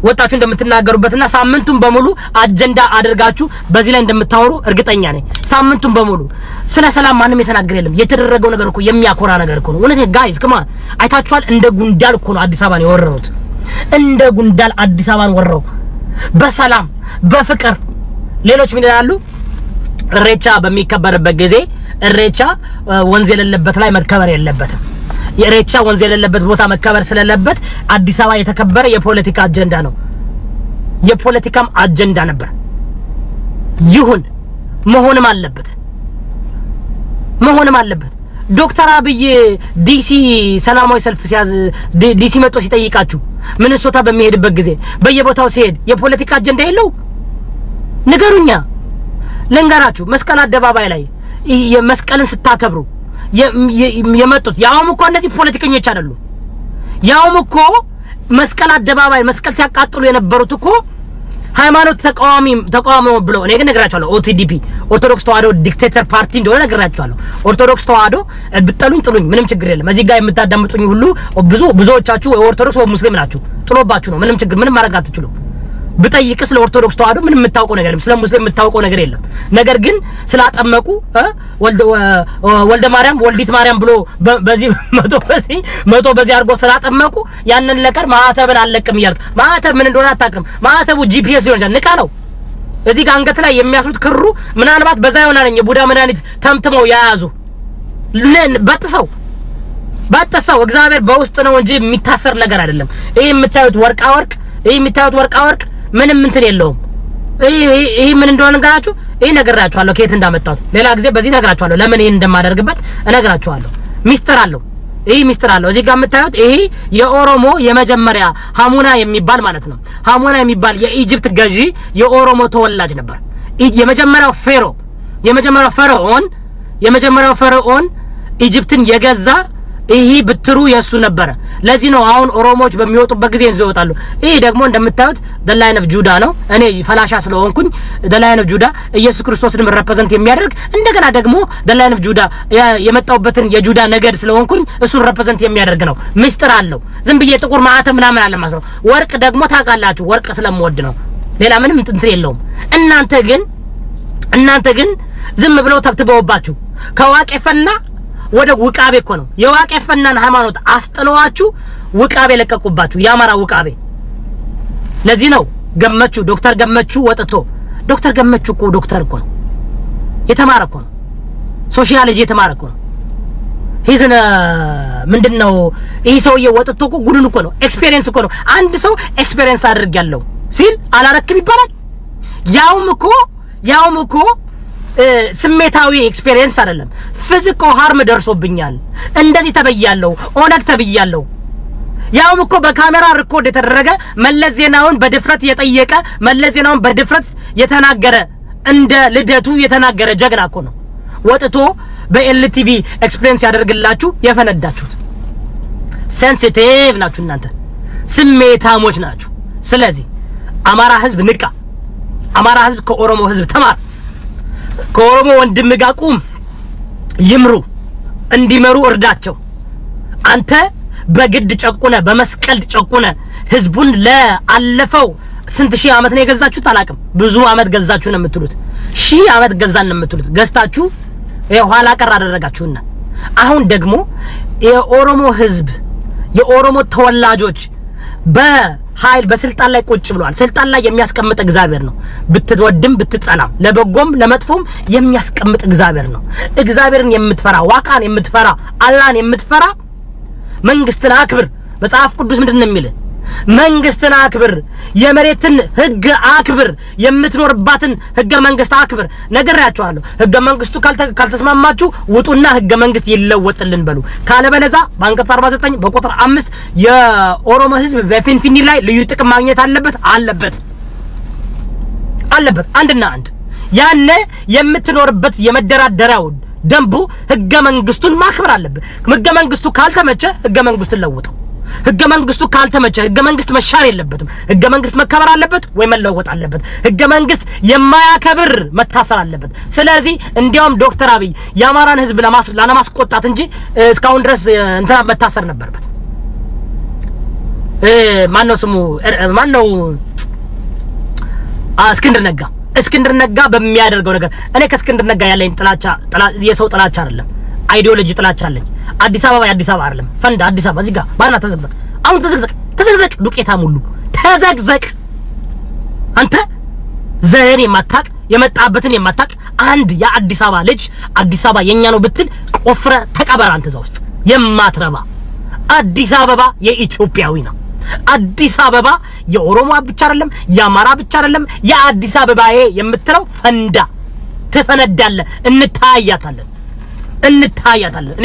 [SPEAKER 1] ወጣችሁ እንደምትናገሩበትና ሳምንቱን በሙሉ አጀንዳ አድርጋችሁ በዚህ ላይ እንደምታወሩ እርግጠኛ ነኝ ሳምንቱን በሙሉ ስለ ሰላም ማንንም የተናገረ የለም የተደረገው ነገር እኮ የሚያኮራ ነገር እኮ ነው እውነቴ ጋይስ ከማን አይታችኋል እንደ ጉንዳል እኮ ነው አዲስ አበባን የወረሩት እንደ ጉንዳል አዲስ አበባን ወረሩ በሰላም በፍቅር ሌሎች ምን ይላሉ እሬቻ በሚከበርበት ጊዜ እሬቻ ወንዝ የሌለበት ላይ መከበር የለበትም የሬቻ ወንዝ የሌለበት ቦታ መከበር ስለሌለበት አዲስ አበባ የተከበረ የፖለቲካ አጀንዳ ነው የፖለቲካም አጀንዳ ነበር ይሁን መሆንም አለበት ዶክተር አብይ ዲሲ ሰላማዊ ሰልፍ ሲያዝ ዲሲ መጥቶ ሲጠይቃችሁ ምንሶታ በሚሄድበት ጊዜ በየቦታው ሲሄድ የፖለቲካ አጀንዳ የለው ንገሩኛ ለንገራችሁ መስቀል አደባባይ ላይ የመስቀልን ስታከብሩ የመጡት ያውም እኮ እነዚህ ፖለቲከኞች አይደሉም ያውም እኮ መስቀል አደባባይ መስቀል ሲያቃጥሉ የነበሩት እኮ ሃይማኖት ተቃዋሚ ብለው እኔ ግን ነግራችኋለሁ ኦቲዲፒ ኦርቶዶክስ ተዋህዶ ዲክቴተር ፓርቲ እንደሆነ ነግራችኋለሁ ኦርቶዶክስ ተዋህዶ ጥሉኝ ምንም ችግር የለም እዚህ ጋር የምታዳምጡኝ ሁሉ ብዙዎቻችሁ ኦርቶዶክስ ወይ ሙስሊም ናችሁ ጥሎባችሁ ነው ምንም ችግር ምንም ማድረግ አትችሉም بتأيي كسل أرثوذكس توعدو من متاوكو نجارم سلام مسلم متاوكو نجاريلم نجارجين سلات أمكو ولد مريم ولدت مريم بلو بزي متو بزي أرجو سلات أمكو يعني نلكر ما أتى على لكم يارد ما أتى من الدولار تاكم ما أتى GPS يورجان نكانو إذا كان قتلا يمياسود كرو من أنا بعد بزايونا نيجي بودا منانيت تمو يازو لين باتساو إخبار باوستنا ونجي متأثر نجار عليهم إيه متساوت ورك إيه متساوت ورك من منتري اللهم إيه من دون نقرأشوا إيه نقرأشوا الله كيف ندمتات لا أجزء بزين نقرأشوا الله لمن إيه ندم على رقبت أنا نقرأشوا الله مستر الله إيه مستر الله زي قام متساوت إيه يا أورومو يا مجمريا هامونا يميبال مالتنا هامونا يميبال يا إيجيبت جاجي يا أورومو تولاج نبر يا مجمريا فيرو يا مجمريا فرعون إيجيبتن يجزا إيه بترو يسوع نبرة لازم نوعون أوروموج بميوت وبعدين زود الله إيه دكمون دم التاوت the line of Judah نو أنا فلاش أصله كون the line of Judah يسوع كريستوس اللي represent يميرك عندك أنا دكمو the line of Judah يا متأو بتن يا Judah نجار سلون كون يسوع represent يميرك نو مستر الله زنبيه تقول ما أتى من عمل على مصر ورك دكمو تاكل ورك أسلم مودنا ليلا من تنتري اللهم إن أنت جن زم بلو تبتبوا باتشو كواك إفنا ወደ ውቃቤ እኮ ነው የዋቄ ፈናን ሃይማኖት አስጥለዋችሁ ውቃቤ ለቀቁባችሁ ያማራ ውቃቤ ለዚህ ነው ገመቹ ዶክተር ገመቹ ወጥቶ ዶክተር ገመቹ እኮ ዶክተር እኮ ነው የተማረ እኮ ነው ሶሺዮሎጂ የተማረ እኮ ነው ሂዝን ምንድነው ይሄ ሰውዬ ወጥቶ እኮ ጉዱን እኮ ነው ኤክስፒሪየንስ እኮ ነው አንድ ሰው ኤክስፒሪየንስ አድርጋለሁ ሲል አላረክም ይባላል ያውም እኮ ስሜታዊ ኤክስፒሪየንስ አይደለም ፊዚካል ሃርም ደርሶብኛል እንደዚህ ተበያለሁ ኦነግ ተበያለሁ ያውም እኮ በካሜራ ሪኮርድ የተደረገ መለስ ዜናውን በድፍረት የጠየቀ መለስ ዜናውን በድፍረት የተናገረ እንደ ልደቱ የተናገረ ጀግና እኮ ነው ወጥቶ በኤልቲቪ ኤክስፒሪየንስ ያደርግላችሁ የፈነዳችሁት ሴንሲቲቭ ናችሁ እናንተ ስሜታሞች ናችሁ ስለዚህ አማራ ህዝብ ንቃ አማራ ህዝብ ከኦሮሞ ህዝብ ተማር ከኦሮሞ ወንድም ጋር ቁም ይምሩ እንዲመሩ እርዳቸው አንተ በግድ ጨቁነ በመስቀል ጨቁነ ህዝቡን ለአለፈው ስንት ሺህ አመት ነው የገዛችሁት አላቅም ብዙ አመት ገዛችሁ ነው የምትሉት ሺህ አመት ገዛን ነው የምትሉት ገዝታችሁ የኋላ ቀር አደረጋችሁና አሁን ደግሞ የኦሮሞ ህዝብ የኦሮሞ ተወላጆች ኃይል በስልጣን ላይ ቁጭ ብሏል ስልጣን ላይ የሚያስቀምጥ እግዚአብሔር ነው ብትወድም ብትጠላም ለበጎም ለመጥፎም የሚያስቀምጥ እግዚአብሔር ነው እግዚአብሔርን የምትፈራ ዋቃን የምትፈራ አላህን የምትፈራ መንግስትን አክብር መጽሐፍ ቅዱስ ምንድነው የሚለው መንግስትን አክብር የመሬትን ህግ አክብር የምትኖርባትን ህገ መንግስት አክብር ነገራቸዋለሁ ህገ መንግስቱ ካልተስማማችሁ ውጡና ህገ መንግስት ይለወጥልን በሉ ካለበለዛ ባንቀጽ 49 በቁጥር 5 የኦሮሞ ህዝብ በፊንፊኒ ላይ ልዩ ጥቅም ማግኘት አለበት አንድና አንድ ያነ የምትኖርበት የመደራደሪያው ደንቡ ህገ መንግስቱን ማክበር አለበት ህገ መንግስቱ ካልተመቸ ህገ መንግስቱን ለውጠው ህገ መንግስቱ ካልተመቸ ህገ መንግስት መሻር የለበትም ህገ መንግስት መከበር አለበት ወይ መለወጥ አለበት ህገ መንግስት የማያከብር መታሰር አለበት ስለዚህ እንዲያውም ዶክተር አብይ ያማራን ህዝብ ለማስቆጣት እንጂ እስካሁን ድረስ እንትና መታሰር ነበርበት ማነው ስሙ ማነው እስክንድር ነጋ በሚያደርገው ነገር እኔ ከእስክንድር ነጋ ያለኝ ጥላቻ የሰው ጥላቻ አይደለም አይዲዮሎጂ ጥላቻ አለኝ አዲስ አበባ አይደለም ፈንዳ አዲስ አበባ እዚህ ጋር ባና ተዘግዘቅ አሁን ተዘግዘቅ ዱቄታ ሙሉ ተዘግዘቅ አንተ ዘሬን የማታቅ የመጣበትን የማታቅ አንድ የአዲስ አበባ ልጅ አዲስ አበባ የኛ ነው ብትል ቆፍረ ተቀበራ አንተ ዘውስጥ የማትረባ አዲስ አበባ የኢትዮጵያዊ ነው አዲስ አበባ የኦሮሞ ብቻ አይደለም የአማራ ብቻ አይደለም የአዲስ አበባዬ የምትለው ፈንዳ ተፈነዳለ እንታያታለን እኔ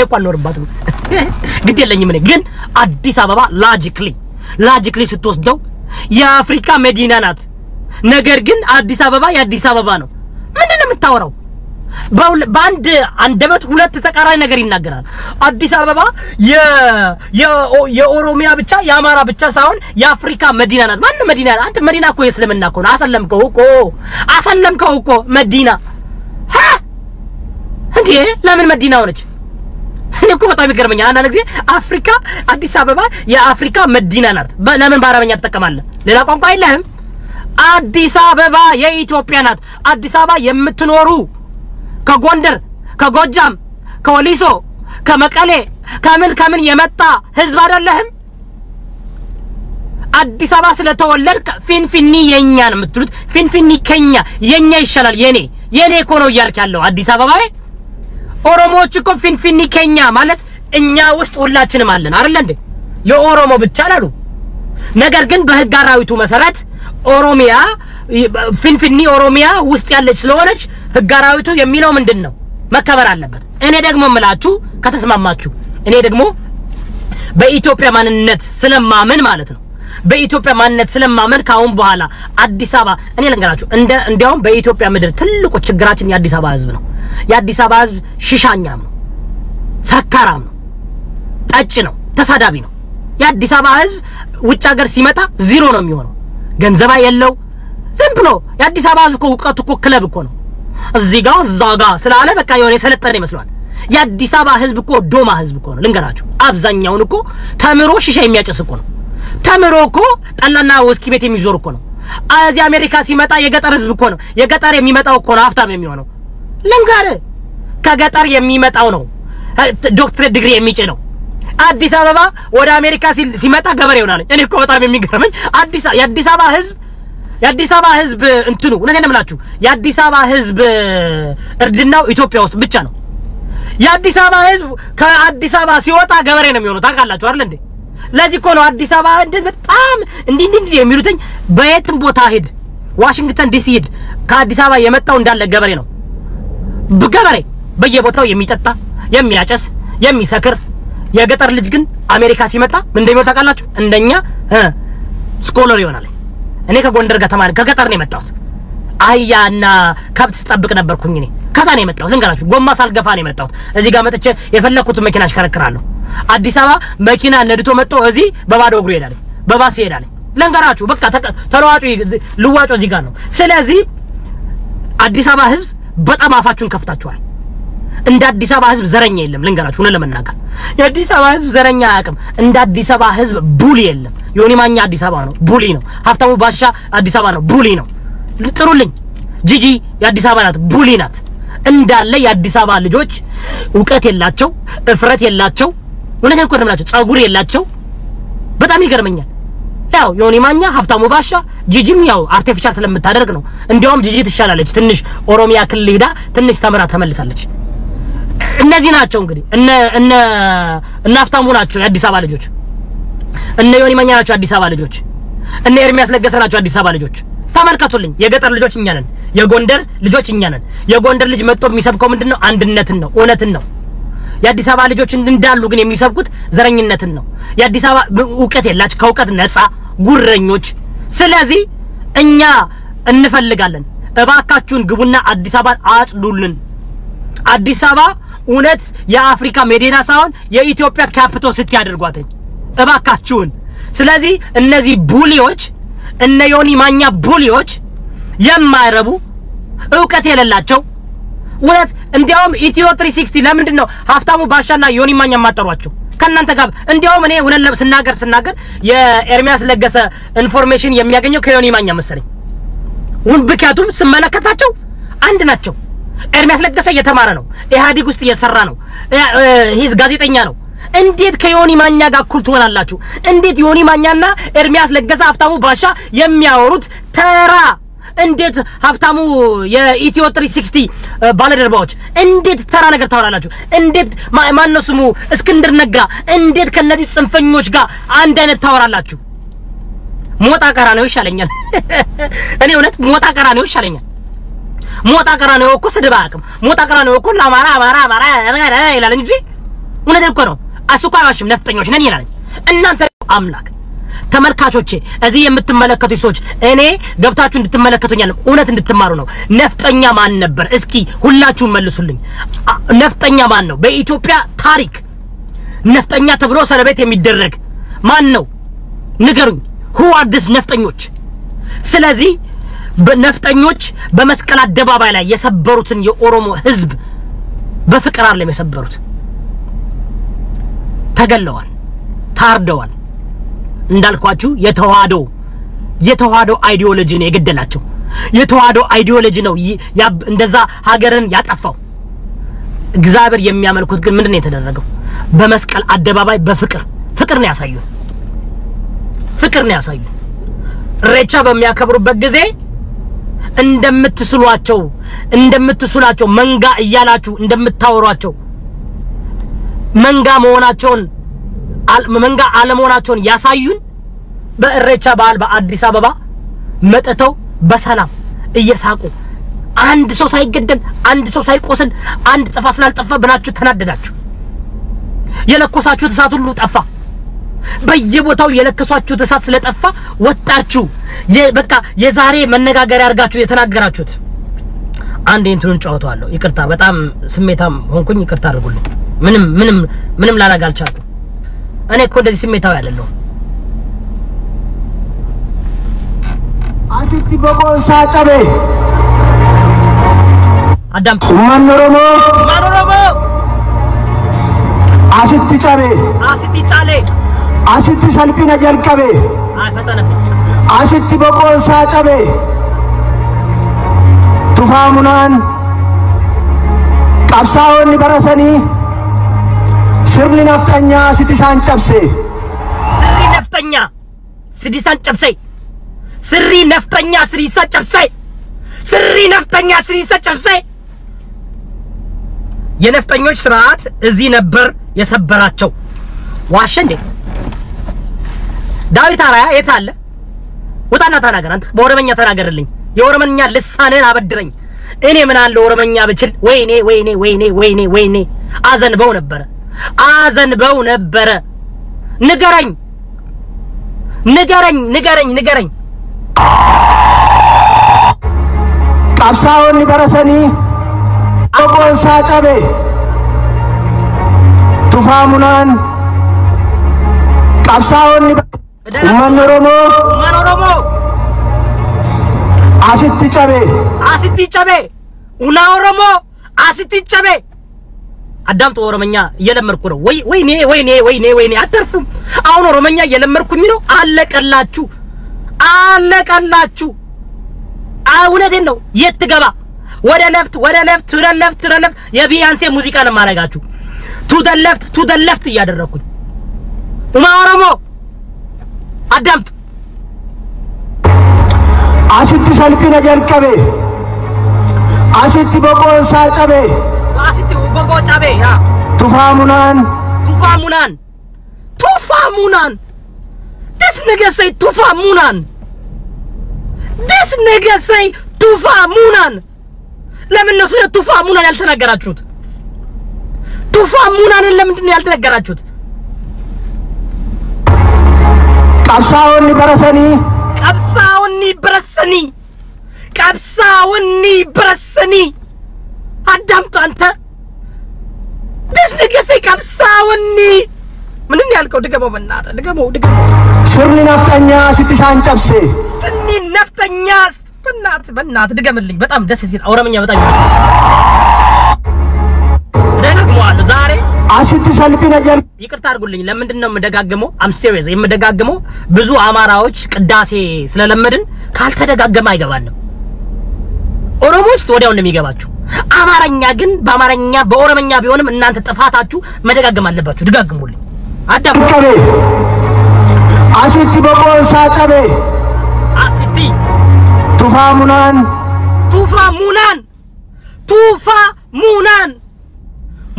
[SPEAKER 1] እንኳን ኖርባት ነው ግድ የለኝም እኔ ግን አዲስ አበባ ሎጂክሊ ስትወስደው የአፍሪካ መዲና ናት ነገር ግን አዲስ አበባ የአዲስ አበባ ነው ምንድነው የምታወራው በአንድ አንደበት ሁለት ተቃራኒ ነገር ይናገራል አዲስ አበባ የኦሮሚያ ብቻ የአማራ ብቻ ሳይሆን የአፍሪካ መዲና ናት ማን መዲና አንተ መዲና እኮ የእስልምና እኮ ነው አሰለምከው እኮ መዲና እንዴ ለምን መዲና ሆነች እኔ እኮ በጣም ይገርመኛል አንዳንድ ጊዜ አፍሪካ አዲስ አበባ የአፍሪካ መዲና ናት ለምን በአረበኛ ተጠቀማለ ሌላ ቋንቋ የለህም አዲስ አበባ የኢትዮጵያ ናት አዲስ አበባ የምትኖሩ ከጎንደር ከጎጃም ከወሊሶ ከመቀሌ ከምን የመጣ ህዝብ አይደለህም አዲስ አበባ ስለተወለድክ ፊንፊኒ የኛ ነው የምትሉት ፊንፊኒ ከኛ የኛ ይሻላል የኔ እኮ ነው እያልክ ያለው አዲስ አበባ ላይ ኦሮሞዎች እኮ ፊንፊኒ ከኛ ማለት እኛ ውስጥ ሁላችንም አለን አይደል እንዴ የኦሮሞ ብቻ አላሉ ነገር ግን በህግ አራዊቱ መሰረት ኦሮሚያ ፊንፊኒ ኦሮሚያ ውስጥ ያለች ስለሆነች ህግ አራዊቱ የሚለው ምንድነው መከበር አለበት እኔ ደግሞ ምላችሁ ከተስማማችሁ እኔ ደግሞ በኢትዮጵያ ማንነት ስለማመን ማለት ነው በኢትዮጵያ ማንነት ስለማመን ካሁን በኋላ አዲስ አበባ እኔ ልንገራችሁ እንዲያውም በኢትዮጵያ ምድር ትልቁ ችግራችን የአዲስ አበባ ህዝብ ነው የአዲስ አበባ ህዝብ ሽሻኛም ነው ሰካራም ነው ጠጭ ነው ተሳዳቢ ነው የአዲስ አበባ ህዝብ ውጭ ሀገር ሲመጣ ዜሮ ነው የሚሆነው ገንዘባ የለው ዝም ብሎ የአዲስ አበባ ህዝብ እውቀቱ እኮ ክለብ እኮ ነው እዚህ ጋር እዛ ጋር ስላለ በቃ የሆነ የሰለጠነ ይመስላል የአዲስ አበባ ህዝብ እኮ ዶማ ህዝብ እኮ ነው ልንገራችሁ አብዛኛውን እኮ ተምሮ ሽሻ የሚያጨስ እኮ ነው ተምሮ እኮ ጠላና ወስኪ ቤት የሚዞር እኮ ነው አዚ አሜሪካ ሲመጣ የገጠር ህዝብ እኮ ነው የገጠር የሚመጣው እኮ ነው ሀብታም የሚሆነው ለንጋር ከገጠር የሚመጣው ነው ዶክተር ዲግሪ የሚጭነው አዲስ አበባ ወደ አሜሪካ ሲመጣ ገበሬ ይሆናል እኔ እኮ በጣም የሚገርመኝ የአዲስ አበባ ህዝብ እንትኑ እነገነ ምላችሁ የአዲስ አበባ ህዝብ እርድናው ኢትዮጵያ ውስጥ ብቻ ነው የአዲስ አበባ ህዝብ ከአዲስ አበባ ሲወጣ ገበሬ ነው የሚሆነው ታውቃላችሁ አይደል እንዴ ለዚህ እኮ ነው አዲስ አበባ እንደዚህ በጣም እንዲህ የሚሉትኝ በየትም ቦታ ሄድ ዋሽንግተን ዲሲ ሄድ ከአዲስ አበባ የመጣው እንዳለ ገበሬ ነው ገበሬ በየቦታው የሚጠጣ የሚያጨስ የሚሰክር የገጠር ልጅ ግን አሜሪካ ሲመጣ ምን እንደሚወጣ ታውቃላችሁ እንደኛ ስኮለር ይሆናል እኔ ከጎንደር ከተማ ከገጠር ነው የመጣሁት አህያና ከብት ተጠብቅ ነበርኩኝ እኔ ከዛ ነው የመጣሁት ልንገራችሁ ጎማ ሳልገፋ ነው የመጣሁት እዚህ ጋር መጥቼ የፈለኩት መኪና አሽከረክራለሁ አዲስ አበባ መኪና ነድቶ መጥቶ እዚህ በባዶ እግሩ ይሄዳል በባስ ይሄዳል ለንገራችሁ በቃ ተለዋጩ ልዋጮ እዚህ ጋር ነው ስለዚህ አዲስ አበባ ህዝብ በጣም አፋችሁን ከፍታችኋል እንደ አዲስ አበባ ህዝብ ዘረኛ የለም ልንገራችሁ ነው ለመናገር የአዲስ አበባ ህዝብ ዘረኛ አያውቅም እንደ አዲስ አበባ ህዝብ ቡሊ የለም ዮኒ ማኛ አዲስ አበባ ነው ቡሊ ነው ሀብታሙ ባሻ አዲስ አበባ ነው ቡሊ ነው ጥሩልኝ ጂጂ የአዲስ አበባ ናት ቡሊ ናት እንዳለ የአዲስ አበባ ልጆች ዕውቀት የላቸው እፍረት የላቸው ወለከን ኮደምላችሁ ጻጉር የላቸው በጣም ይገርመኛል ያው ዮኒ ማኛ ሀብታሙ ባሻ ጂጂም ያው አርቲፊሻል ስለምታደርግ ነው እንዲያውም ጂጂ ትሻላለች ትንሽ ኦሮሚያ ክልል ሄዳ ትንሽ ተመራ ተመልሳለች እነዚህ ናቸው እንግዲህ እነ ሀብታሙ ናቸው የአዲስ አበባ ልጆች እነ ዮኒ ማኛ ናቸው የአዲስ አበባ ልጆች እነ ኤርሚያስ ለገሰ ናቸው የአዲስ አበባ ልጆች ተመልከቱልኝ የገጠር ልጆች እኛ ነን የጎንደር ልጆች እኛ ነን የጎንደር ልጅ መጥቶ የሚሰብከው ምንድነው አንድነትን ነው እውነትን ነው የአዲስ አበባ ልጆች እንዳሉ ግን የሚሰብኩት ዘረኝነትን ነው የአዲስ አበባ ዕውቀት የላችሁ ከዕውቀት ነፃ ጉረኞች ስለዚህ እኛ እንፈልጋለን እባካችሁን ግቡና አዲስ አበባን አጽዱልን አዲስ አበባ እውነት የአፍሪካ መዲና ሳይሆን የኢትዮጵያ ካፒታል ሲቲ ያድርጓት እባካችሁን ስለዚህ እነዚህ ቡሊዎች እነ ዮኒ ማኛ ቡሊዎች የማይረቡ ዕውቀት የሌላቸው ወለት እንዲያውም ኢትዮ 360 ለምንድን ነው ሀብታሙ ባሻና ዮኒ ማኛ ማጠሯቸው ከናንተ ጋር እንዲያውም እኔ ወለለ ስናገር የኤርሚያስ ለገሰ ኢንፎርሜሽን የሚያገኘው ከዮኒ ማኛ መሰለኝ ምክንያቱም ስመለከታቸው አንድ ናቸው ኤርሚያስ ለገሰ እየተማረ ነው ኢህአዲግ ውስጥ እየሰራ ነው ሂስ ጋዜጠኛ ነው እንዴት ከዮኒ ማኛ ጋር እኩል ትሆናላችሁ እንዴት ዮኒ ማኛና ኤርሚያስ ለገሰ ሀብታሙ ባሻ የሚያወሩት ተራ እንዴት ሀብታሙ የኢትዮ 360 ባለደርባዎች እንዴት ተራ ነገር ታወራላችሁ እንዴት ማነው ስሙ እስክንድር ነጋ እንዴት ከነዚህ ጽንፈኞች ጋር አንድ አይነት ታወራላችሁ ሞጣ ቀራኔው ይሻለኛል እኔ እውነት ሞጣ ቀራኔው ይሻለኛል ሞጣ ቀራኔው እኮ ስድብ አያውቅም ሞጣ ቀራኔው እኮ አማራ ይላል እንጂ እውነት እኮ ነው አሱቃዋሽም ነፍጠኞች ነን ይላል እናንተ አምላክ ተመልካቾቼ እዚህ የምትመለከቱ ሰዎች እኔ ገብታችሁ እንድትመለከቱኛል እውነት እንድትማሩ ነው ነፍጠኛ ማን ነበር እስኪ ሁላችሁ መልሱልኝ ነፍጠኛ ማን ነው በኢትዮጵያ ታሪክ ነፍጠኛ ተብሎ ሰለቤት የሚደረግ ማን ነው ንገሩኝ who are these ነፍጠኞች ስለዚህ በነፍጠኞች በመስቀል አደባባይ ላይ የሰበሩትን የኦሮሞ ህዝብ በፍቅር አይደለም የሰበሩት ተገለዋል ታርደዋል እንዳልኳችሁ የተዋዶ አይዲዮሎጂ ነው የገደላቸው የተዋዶ አይዲዮሎጂ ነው እንደዛ ሀገርን ያጠፋው እግዚአብሔር የሚያመልኩት ግን ምንድነው የተደረገው በመስቀል አደባባይ በፍቅር ነው ያሳዩ ሬቻ በሚያከብሩበት ጊዜ እንደምትስሏቸው መንጋ እያላችሁ እንደምታወሯቸው መንጋ አለመሆናቸውን ያሳዩን በእሬቻ በዓል በአዲስ አበባ መጥተው በሰላም እየሳቁ አንድ ሰው ሳይገደል አንድ ሰው ሳይቆስል አንድ ጠፋ ስላልጠፋ ብናችሁ ተናደዳችሁ የለኮሳችሁ እሳት ሁሉ ጠፋ በየቦታው የለከሷችሁ እሳት ስለጠፋ ወጣችሁ በቃ የዛሬ መነጋገሪያ አርጋችሁ የተናገራችሁት አንድ እንትኑን ጫወታለሁ ይቅርታ በጣም ስሜታም ሆንኩኝ ይቅርታ አድርጉልኝ ምንም ላላጋልቻለሁ እኔ እኮ እንደዚህ ስሜታው አይደለም
[SPEAKER 2] አሲቲ በቆንሳ ጨቤ
[SPEAKER 1] አዳም
[SPEAKER 2] ማኖሮሞ አሲቲ ጨቤ
[SPEAKER 1] አሲቲ ጫሌ
[SPEAKER 2] አሲቲ ሰልፒና ጀልቀቤ
[SPEAKER 1] ፈጠነብኝ
[SPEAKER 2] አሲቲ በቆንሳ ጨቤ ቱፋሙናን ቀብሳውን በረሰኒ ስርኒ ነፍጠኛ ሲቲሳን ጨብሴ ስሪ ነፍጠኛ ሲቲሳን ጨብሴ
[SPEAKER 1] የነፍጠኞች ስርዓት እዚህ ነበር የሰበራቸው ዋሸንዴ ዳዊት አራያ የታለ ወጣና ተናገር አንተ በኦሮመኛ ተናገርልኝ የኦሮመኛ ልሳነን አበድረኝ እኔ ምን አለ ኦሮመኛ ብችል ወይኔ አዘንበው ነበረ ንገረኝ
[SPEAKER 2] ቀብሳውን በረሰኒ ቆቆንሳ ጨቤ ቱፋሙናን ቀብሳውን ማኖሮሞ አሲቲ ጨቤ
[SPEAKER 1] ኡና ኦሮሞ አሲቲ ጨቤ አዳምጡ ኦሮመኛ እየለመርኩ ነው ወይኔ አተርፍም አሁን ኦሮመኛ እየለመርኩኝ ነው አለቀላችሁ እውነቴን ነው የት ገባ ወደ ለፍት የቢያንሴ ሙዚቃ ነው ማረጋችሁ to the left እያደረኩኝ ኡማ ኦሮሞ አዳምጥ
[SPEAKER 2] asitti salphina jalqabe asitti boqonsaa cabe
[SPEAKER 1] asitti boqoo cabe yaa
[SPEAKER 2] tufaamunaan
[SPEAKER 1] this nigga say tufaamunaan ለምን ነው ስለ tufaamunaan ያልተናገራችሁት tufaamunaan ለምንድን ነው ያልተናገራችሁት
[SPEAKER 2] qabsaa'onni barasanii አዳምጡ አንተ this nigga say qabsaa'onni ምንድን ነው ያልከው ድገመው በእናትህ ድገመው sirni naftanyaa sitti isaan cabse
[SPEAKER 1] sirni naftanyaa በእናትህ ድገምልኝ በጣም ደስ ሲል ኦሮምኛ በጣም ደግሞዋል ዛሬ
[SPEAKER 2] asitti salphina jalqabe
[SPEAKER 1] ይቅርታ አድርጉልኝ ለምንድን ነው የምደጋግመው I'm serious የምደጋግመው ብዙ አማራዎች ቅዳሴ ስለለመድን ካልተደጋገመ አይገባንም ኦሮሞዎች ወዲያው እንደሚገባችሁ አማርኛ ግን በአማርኛ በኦሮምኛ ቢሆንም እናንተ ጥፋታችሁ መደጋገም አለባችሁ ድጋግሙልኝ አዳም
[SPEAKER 2] asitti boqonsaa cabe
[SPEAKER 1] asitti
[SPEAKER 2] tufaamunaan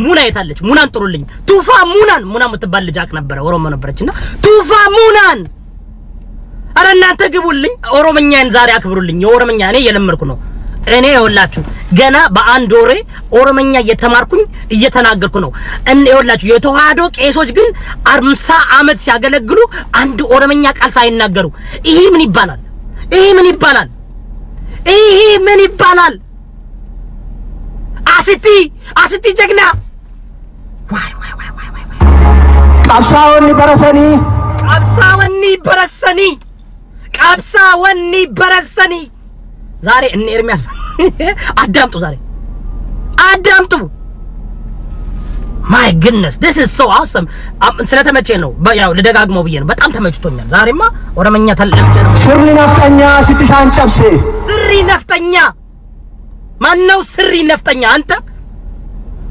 [SPEAKER 1] ሙና የታለች ሙናን ጥሩልኝ tufaamunaan ሙና የምትባል ልጅ አቅ ነበር ኦሮሞ ነበርችና tufaamunaan አረ እናንተ ግቡልኝ ኦሮምኛን ዛሬ አክብሩልኝ የኦሮምኛ እኔ የለመርኩ ነው እኔ ይወላችሁ ገና በአንድ ወሬ ኦሮምኛ እየተማርኩኝ እየተናገርኩ ነው እኔ ይወላችሁ የተዋህዶ ቄሶች ግን 50 አመት ሲያገለግሉ አንድ ኦሮምኛ ቃል ሳይናገሩ ይሄ ምን ይባላል አሲቲ ጀግና ዋይ
[SPEAKER 2] qabsaa'onni
[SPEAKER 1] barasanii ዛሬ እነ ኤርሚያስ አዳምጡ my goodness this is so awesome ስለተመቸ ነው ያው ለደጋግመው ብዬ ነው በጣም ተመችቶኛል ዛሬማ ኦሮምኛ ተለምደ ነው
[SPEAKER 2] sirni naftanyaa sitti isaan cabse
[SPEAKER 1] sirri naftanya ማነው ስሪ ነፍጠኛ አንተ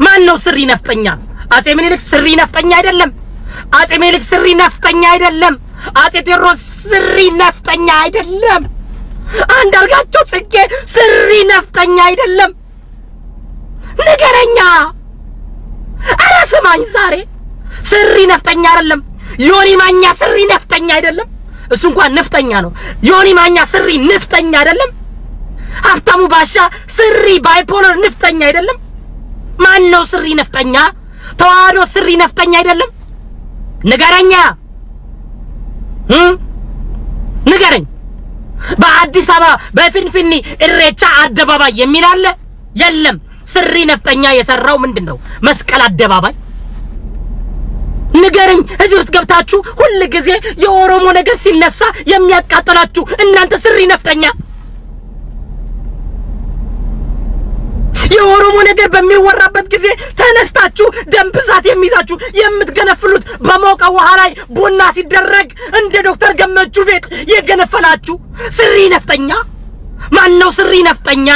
[SPEAKER 1] ማነው ስሪ ነፍጠኛ አጼ ምኒልክ ስሪ ነፍጠኛ አይደለም አጼ ምኒልክ ስሪ ነፍጠኛ አይደለም አጼ ቴዎድሮስ ስሪ ነፍጠኛ አይደለም አንዳርጋቸው ጽጌ ስሪ ነፍጠኛ አይደለም ንገረኛ አረ ስማኝ ዛሬ ስሪ ነፍጠኛ አይደለም ዮኒ ማኛ ስሪ ነፍጠኛ አይደለም እሱ እንኳን ነፍጠኛ ነው ዮኒ ማኛ ስሪ ነፍጠኛ አይደለም ሀብታሙ ባሻ ስሪ ባይፖለር ነፍጠኛ አይደለም ማን ነው ስሪ ነፍጠኛ ተዋህዶ ስሪ ነፍጠኛ አይደለም ንገረኛ ንገረኝ በአዲስ አበባ በፊንፊኒ እሬቻ አደባባይ የሚል አለ የለም ስሪ ነፍጠኛ የሰራው ምንድነው መስቀል አደባባይ ንገረኝ እዚህ ውስጥ ገብታችሁ ሁሉ ጊዜ የኦሮሞ ነገር ሲነሳ የሚያቃጥላችሁ እናንተ ስሪ ነፍጠኛ የኦሮሞ ነገር በሚወራበት ጊዜ ተነስታችሁ ደም ብዛት የሚይዛችሁ የምትገነፍሉት በሞቀ ውሃ ላይ ቡና ሲደረግ እንደ ዶክተር ገመቹ ቤት የገነፈላችሁ ስሪ ነፍጠኛ ማን ነው ስሪ ነፍጠኛ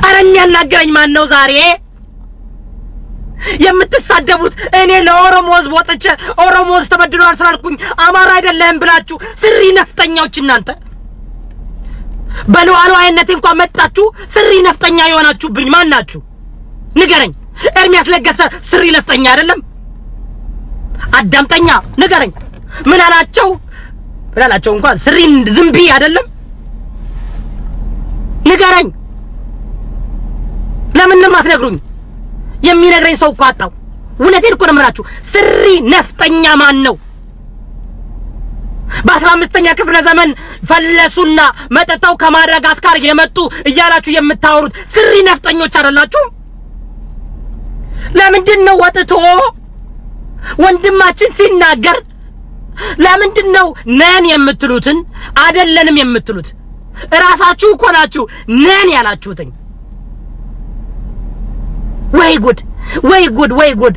[SPEAKER 1] አረኛ ያናገረኝ ማን ነው ዛሬ የምትሳደቡት እኔ ለኦሮሞ ህዝብ ወጥቼ ኦሮሞ ህዝብ ተበድሏል ስላልኩኝ አማራ አይደለም ብላችሁ ስሪ ነፍጠኛዎች እናንተ በለዋሉ አይነት እንኳን መጣችሁ ስሪ ነፍጠኛ ይሆናችሁብኝ ማን ናችሁ ንገረኝ ኤርሚያስ ለገሰ ስሪ ነፍጠኛ አይደለም አዳምጠኛ ንገረኝ ምን አላቸው እንኳን ስሪ ዝምቢ አይደለም ንገረኝ ለምን ነው ማትነግሩኝ የሚነግረኝ ሰው እኮ አጣው እውነቴን እኮ ነው የምላችሁ ስሪ ነፍጠኛ ማን ነው በ15ኛ ክፍለ ዘመን ፈለሱና መጠጣው ከማዳጋስካር የመጡ እያላችሁ የምታወሩት ስሪ ነፍጠኞች አይደላችሁ ለምንድን ነው ወጥቶ ወንድማችን ሲናገር ለምንድን ነው ነን የምትሉትን አይደለንም የምትሉት ራሳችሁ እኮ ናችሁ ነን ያላችሁትኝ ወይ ጉድ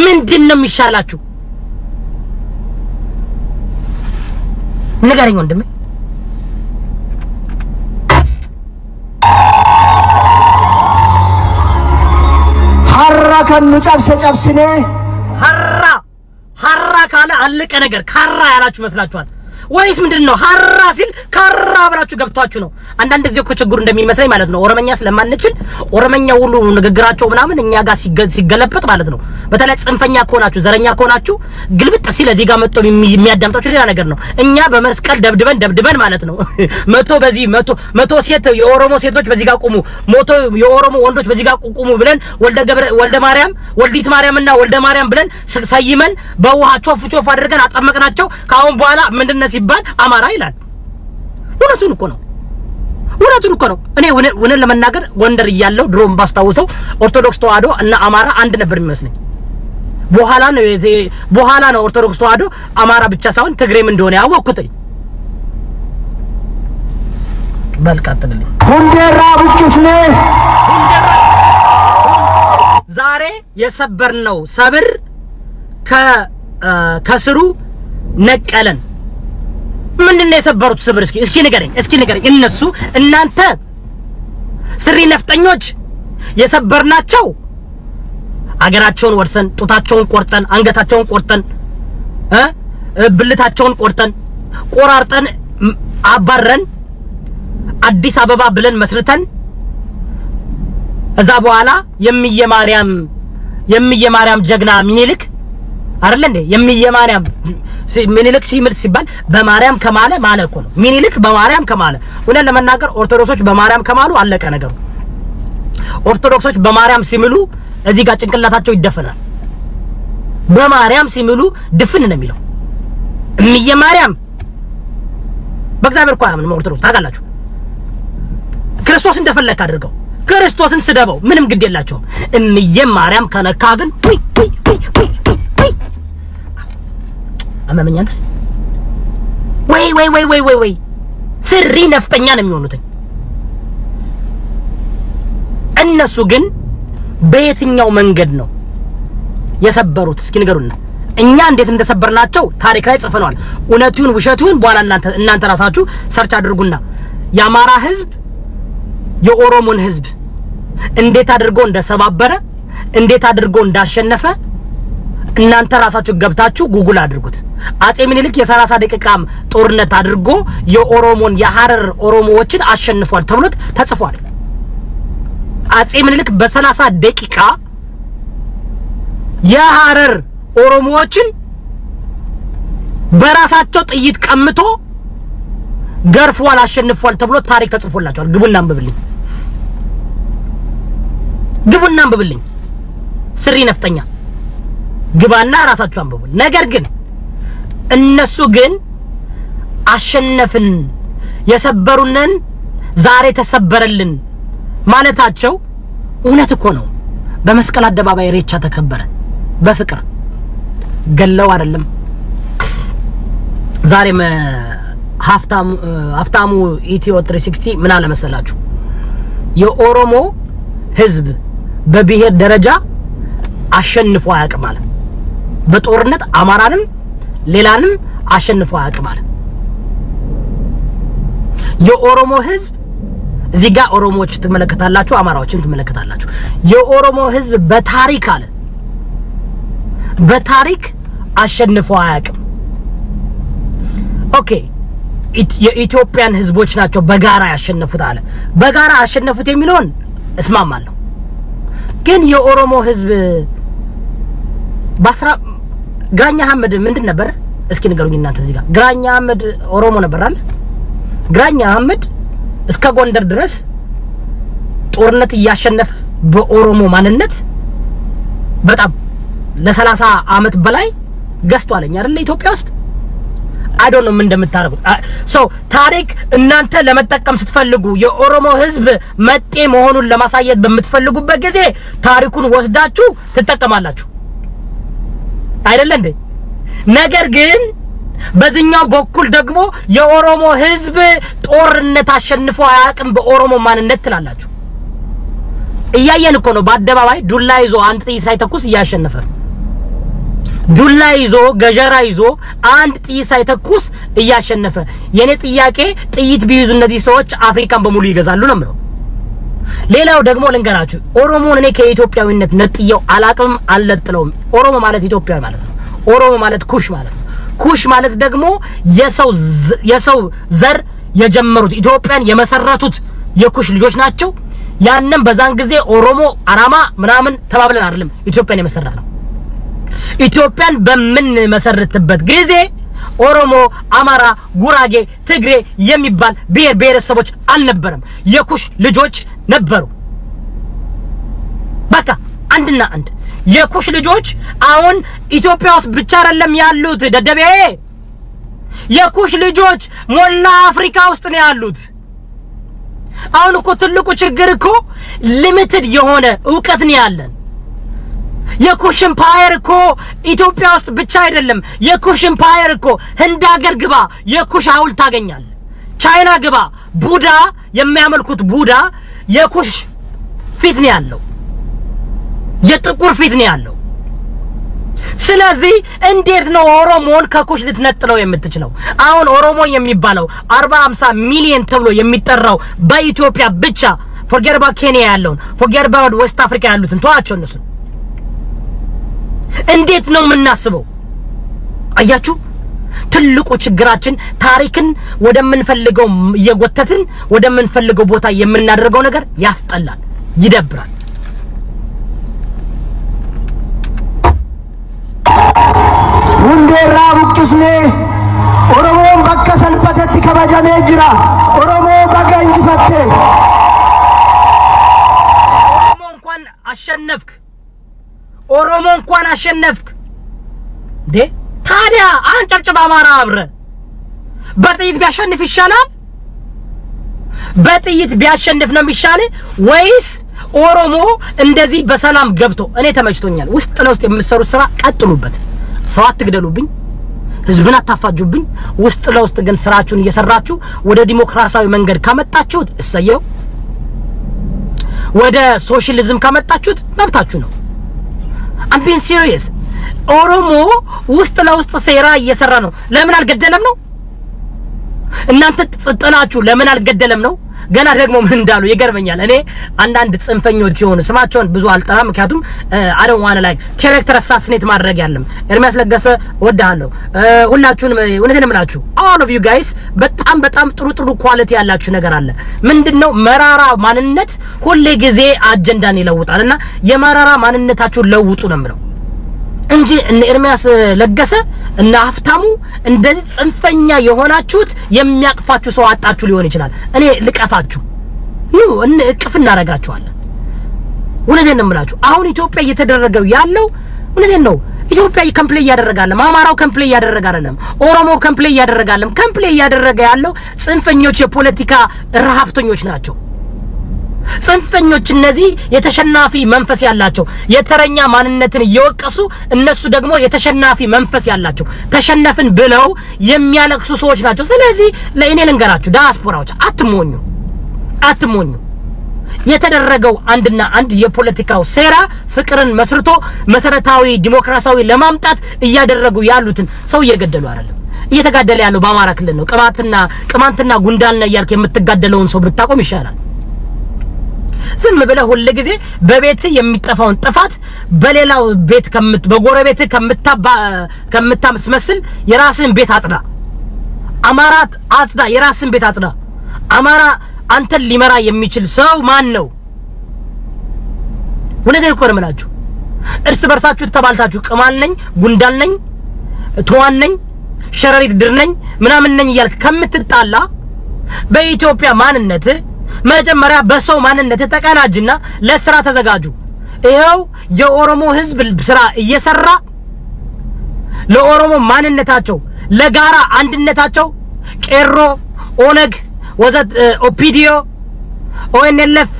[SPEAKER 1] ምንድን ነው የሚሻላችሁ ንገረኝ ወንድሜ
[SPEAKER 2] ሐራ ከኑ ጨብሰኔ
[SPEAKER 1] ሐራ ካለ አለቀ ነገር ካራ ያላችሁ መስላችኋል ወይስ ምንድነው ሐራ ሲል ካራ ብላችሁ ገብታችሁ ነው አንዳንድ ጊዜ እኮ ችግሩ እንደሚመስለኝ ማለት ነው ኦሮመኛ ስለማንችል ኦሮመኛ ሁሉ ንግግራቸው ምናምን እኛ ጋር ሲገለበጥ ማለት ነው በተለይ ጽንፈኛ ከሆናችሁ ዘረኛ ከሆናችሁ ግልብጥ ሲል እዚህ ጋር መጥቶ የሚያዳምጣችሁ ሌላ ነገር ነው እኛ በመስቀል ደብድበን ማለት ነው መቶ ሴት የኦሮሞ ሴቶች በዚህ ጋር ቆሙ ሞቶ የኦሮሞ ወንዶች በዚህ ጋር ቆሙ ብለን ወልደ ማርያም ወልዲት ማርያምና ወልደ ማርያም ብለን ሰይመን በውሃ ቾፍ አድርገን አጠመቅናቸው ካሁን በኋላ ምንድነው ሲባል አማራ ይላል እውነቱን እኮ ነው እኔ ወነ ለመናገር ጎንደር ይያለው ድሮም ባስታውሰው ኦርቶዶክስ ተዋህዶ እና አማራ አንድ ነበር የሚመስለኝ በኋላ ነው ኦርቶዶክስ ተዋህዶ አማራ ብቻ ሳይሆን ትግሬም እንደሆነ ያወቅኩት በልቃጥልኝ
[SPEAKER 2] ሁንደራ ቡቅስኔ
[SPEAKER 1] ዛሬ የሰበርነው ሰብር ከስሩ ነቀለን ምንድነው የሰበሩት ሰብር እስኪ ንገረኝ እነሱ እናንተ ስሪ ነፍጠኞች የሰበርናቸው አገራቸውን ወርሰን ጡታቸውን ቆርጠን አንገታቸውን ቆርጠን ብልታቸውን ቆርጠን ቆራርጠን አባረን አዲስ አበባ ብለን መስርተን እዛ በኋላ የሚየማርያም ጀግና ሚኒልክ አይደል እንዴ የሚየማርያም ሚኒልክ ሲምል ሲባል በማርያም ከማለ እኮ ነው ሚኒልክ በማርያም ከማለ ወለን ለመናገር ኦርቶዶክሶች በማርያም ከማሉ አለቀ ነገሩ ኦርቶዶክሶች በማርያም ሲምሉ እዚህ ጋር ጭንቅላታቸው ይደፈናል በማርያም ሲምሉ ድፍን ነው የሚለው የሚየማርያም በእግዚአብሔር እኮ አያምንም ኦርቶዶክስ ታውቃላችሁ ክርስቶስ እንደፈለከ አድርገው ክርስቶስን ስደበው ምንም ግድ የላቸውም የሚየማርያም ከነካ ግን አመመኛንተ ወይ ስሪ ነፍጠኛ ነው የሚሆኑት እነሱ ግን በየትኛው መንገድ ነው የሰበሩት እስኪ ንገሩና እኛ እንዴት እንደሰበርናቸው ታሪክ ላይ ጽፈናል እውነቱን ውሸቱን በኋላ እናንተ ራሳችሁ ሰርች አድርጉና ያማራ ህዝብ የኦሮሞን ህዝብ እንዴት አድርጎ እንደሰባበረ እንዴት አድርጎ እንዳሸነፈ እናንተ ራሳችሁ ገብታችሁ ጉግል አድርጉት አጼ ምኒልክ የ30 ደቂቃም ጦርነት አድርጎ የኦሮሞን የሐረር ኦሮሞዎችን አሸንፏል ተብሎ ተጽፏል አጼ ምኒልክ በ30 ደቂቃ የሐረር ኦሮሞዎችን በራሳቸው ጥይት ቀምቶ ገርፏል አሸንፏል ተብሎ ታሪክ ተጽፎላቸዋል ግቡና አንብብልኝ ስሪ ነፍጠኛ ግባና ራሳችሁ አንብቡ ነገር ግን እነሱ ግን አሸነፍን የሰበሩንን ዛሬ ተሰበረልን ማለታቸው እውነት እኮ ነው በመስቀል አደባባይ ሬቻ ተከበረ በፍቅር ገለው አይደለም ዛሬ ሀፍታሙ ኢትዮ 360 ምን አለ መሰላችሁ የኦሮሞ ህዝብ በብሔር ደረጃ አሸንፎ አያውቅም አለ በጦርነት አማራንም ሌላንም አሸንፎ አያውቅም አለ የኦሮሞ ህዝብ እዚህ ጋር ኦሮሞዎች ትመለከታላችሁ አማራዎችን ትመለከታላችሁ የኦሮሞ ህዝብ በታሪክ አለ በታሪክ አሸንፎ አያውቅም ኦኬ የኢትዮጵያን ህዝቦች ናቸው በጋራ ያሸነፉት አለ በጋራ አሸነፉት የሚለውን እስማማለሁ ግን የኦሮሞ ህዝብ ግራኛ አህመድ ምንድን ነበር እስኪ ንገሩኝ እናንተ እዚህ ጋር ግራኛ አህመድ ኦሮሞ ነበር አይደል ግራኛ አህመድ እስከ ጎንደር ድረስ ጦርነት ያሸነፈ በኦሮሞ ማንነት በጣም ለ30 አመት በላይ ገዝቷልኝ አይደል ኢትዮጵያ ውስጥ አይዶን ነው ምን እንደምታረጉ ታሪክ እናንተ ለመጠቀም ስትፈልጉ የኦሮሞ ህዝብ መጤ መሆኑን ለማሳየት በመትፈልጉበት ጊዜ ታሪኩን ወስዳችሁ ትጠቀማላችሁ አይደል እንዴ ነገር ግን በዚህኛው በኩል ደግሞ የኦሮሞ ህዝብ ጦርነት አሸንፎ አያውቅም በኦሮሞ ማንነት ትላላችሁ እያየን እኮ ነው በአደባባይ ዱላ ይዞ አንድ ጥይት ሳይተኩስ ያሸነፈ ዱላ ይዞ ገጀራ ይዞ አንድ ጥይት ሳይተኩስ ያሸነፈ የኔ ጥያቄ ጥይት ቢይዙ እነዚህ ሰዎች አፍሪካን በሙሉ ይገዛሉ ነው ማለት ሌላው ደግሞ ልንገራችሁ ኦሮሞን እኔ ከኢትዮጵያዊነት ነጥየው አላቅም አልለጥለውም ኦሮሞ ማለት ኢትዮጵያዊ ማለት ነው ኦሮሞ ማለት ኩሽ ማለት ነው ኩሽ ማለት ደግሞ የሰው ዘር የጀመሩት ኢትዮጵያን የመሰረቱት የኩሽ ልጆች ናቸው ያንን በዛን ጊዜ ኦሮሞ አራማ ምናምን ተባብለን አይደለም ኢትዮጵያን የመሰረት ነው ኢትዮጵያን በምን መሰረትበት ጊዜ ኦሮሞ አማራ ጉራጌ ትግሬ የሚባል ብሔረሰቦች አልነበረም የኩሽ ልጆች ነበሩ በቃ አንድና አንድ የኩሽ ልጆች አሁን ኢትዮጵያ ውስጥ ብቻ አይደለም ያሉት ደደቤ የኩሽ ልጆች ሞላ አፍሪካ ውስጥ ነው ያሉት አሁን እኮ ትልቁ ችግር እኮ ሊሚትድ የሆነ ዕውቀት ነው ያለን የኩሽ ኢምፓየር እኮ ኢትዮጵያ ውስጥ ብቻ አይደለም የኩሽ ኢምፓየር እኮ ህንድ ሀገር ግባ የኩሽ ሐውልት ታገኛል ቻይና ግባ ቡዳ የሚያመልኩት ቡዳ የኩሽ ፊት ነው ያለው የጥቁር ፊት ነው ያለው ስለዚህ እንዴት ነው ኦሮሞን ከኩሽ ልትነጥለው የምትችለው አሁን ኦሮሞ የሚባለው 40-50 ሚሊዮን ተብሎ የሚጠራው በኢትዮጵያ ብቻ forget about Kenya ያለውን forget about West Africa ያሉትን ተዋቸው እነሱ እንዴት ነው የምናስበው አያችሁ ትልቁ ችግራችን ታሪክን ወደምንፈልገው እየጎተትን ወደምንፈልገው ቦታ የምናደርገው ነገር ያስጠላል ይደብራል
[SPEAKER 2] ሁንዴራ ቡቅስኔ ኦሮሞን በከሰልፈተት ከበጀሜ ጅራ ኦሮሞ በገንጅ ፈቴ
[SPEAKER 1] ኦሮሞ እንኳን አሸነፍክ እንዴ ታዲያ አንጨብጭባ አማራ አብረ በጥይት ቢያሸንፍ ይሻላል በጥይት ቢያሸንፍ ነው የሚሻለው ወይስ ኦሮሞ እንደዚህ በሰላም ገብቶ እኔ ተመችቶኛል ውስጥ ለውስጥ የምትሰሩት ስራ ቀጥሉበት ሰው አትግደሉብኝ ህዝብን አታፋጁብኝ ውስጥ ለውስጥ ግን ስራችሁን እየሰራችሁ ወደ ዲሞክራሲያዊ መንገድ ካመጣችሁት እሰየው ወደ ሶሻሊዝም ካመጣችሁት መብታችሁ ነው I'm being serious ኦሮሞ ውስጥ ለውስጥ ሴራ እየሰራ ነው ለምን አልገደለም ነው እናንተ ጥላችሁ ለምን አልገደለም ነው ገና ደግሞ ምን እንዳሉ ይገርመኛል እኔ አንዳንድ ጽንፈኞች ይሆኑ ስማቸውን ብዙ አልጠራም ምክንያቱም I don't want to like character assassinate ማድረግ ያለም ኤርሚያስ ለገሰ ወዳለሁ ሁላችሁንም እውነቴን እምላችሁ all of you guys በጣም ጥሩ ኳሊቲ ያላችሁ ነገር አለ ምንድነው መራራ ማንነት ሁሌ ጊዜ አጀንዳን ይለውጣልና የመራራ ማንነታችሁ ለውጡ ነው የምለው እንጂ እነ ኤርሚያስ ለገሰ እና ሀፍታሙ እንደዚህ ጽንፈኛ የሆናችሁት የሚያቅፋችሁ ሰው አጣችሁ ሊሆን ይችላል እኔ ልቀፋችሁ ነው እቅፍ እናረጋችኋለን እውነቴን ነው የምላችሁ አሁን ኢትዮጵያ እየተደረገው ያለው እውነቴን ነው ኢትዮጵያ ኮምፕሌት ያደረጋለ አማራው ኮምፕሌት ያደረጋለም ኦሮሞ ኮምፕሌት ያደረጋለም ኮምፕሌት ያደረጋ ያለው ጽንፈኞች የፖለቲካ ረሃብተኞች ናቸው ጽንፈኞች እነዚህ የተሸናፊ መንፈስ ያላቸው የተረኛ ማንነትን እየወቀሱ እነሱ ደግሞ የተሸናፊ መንፈስ ያላቸው ተሸነፍን ብለው የሚያለቅሱ ሰዎች ናቸው ስለዚህ ለእኔ ልንገራችሁ ዳያስፖራዎች አትሞኙ የተደረገው አንድና አንድ የፖለቲካው ሴራ ፍቅርን መስርቶ መሰረታዊ ዲሞክራሲያዊ ለማምጣት እያደረጉ ያሉትን ሰው እየገደሉ አይደለም እየተጋደለ ያለው በአማራ ክልል ነው ቅማንትና ጉንዳልና ያልከ የምትጋደለውን ሰው ብታቆም ይሻላል ዝም ብለህ ሁሉ ጊዜ በቤት የሚጠፋውን ጥፋት በሌላው ቤት በጎረቤት ከምታመስመስል የራስን ቤት አጥራ አማራት አጥዳ የራስን ቤት አጥዳ አማራ አንተን ሊመራ የሚችል ሰው ማን ነው ወለደር እኮ ነው የምላችሁ እርስ በርሳችሁ ተባልታችሁ ቅማል ነኝ ጉንዳል ነኝ ተዋን ነኝ ሸረሪት ድር ነኝ ምናምን ነኝ ይያልክ ከምትጣላ በኢትዮጵያ ማንነት መጀመሪያ በሰው ማንነት ተቀናጅና ለስራ ተዘጋጁ ይሄው የኦሮሞ ህዝብ ስራ እየሰራ ለኦሮሞ ማንነታቸው ለጋራ አንድነታቸው ቄሮ ኦነግ ወዘት ኦፒዲዮ ኦኤንኤልኤፍ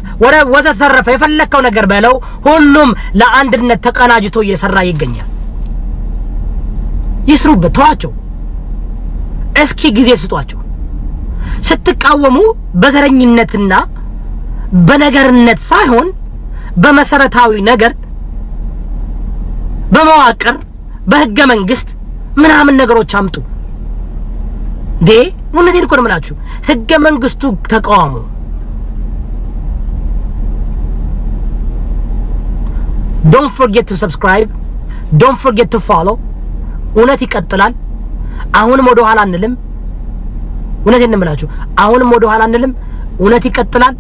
[SPEAKER 1] ወዘት ተረፈ የፈለከው ነገር በለው ሁሉም ለአንድነት ተቀናጅቶ እየሰራ ይገኛል ይስሩበት ተዋቸው እስኪ ጊዜ ስጧቸው ስትቃወሙ በዘረኝነትና በነገርነት ሳይሆን በመሰረታዊ ነገር በመዋቅር በህገ መንግስት ምናምን ነገሮች አምጡ እውነቴን እኮ ነው የምላችሁ ህገ መንግስቱ ተቃውሞ don't forget to subscribe don't forget to follow እውነት ይቀጥላል አሁንም ወደ ኋላ አንልም እውነቴን እንምላችሁ አሁንም ወደ ኋላ አንልም እውነት ይቀጥላል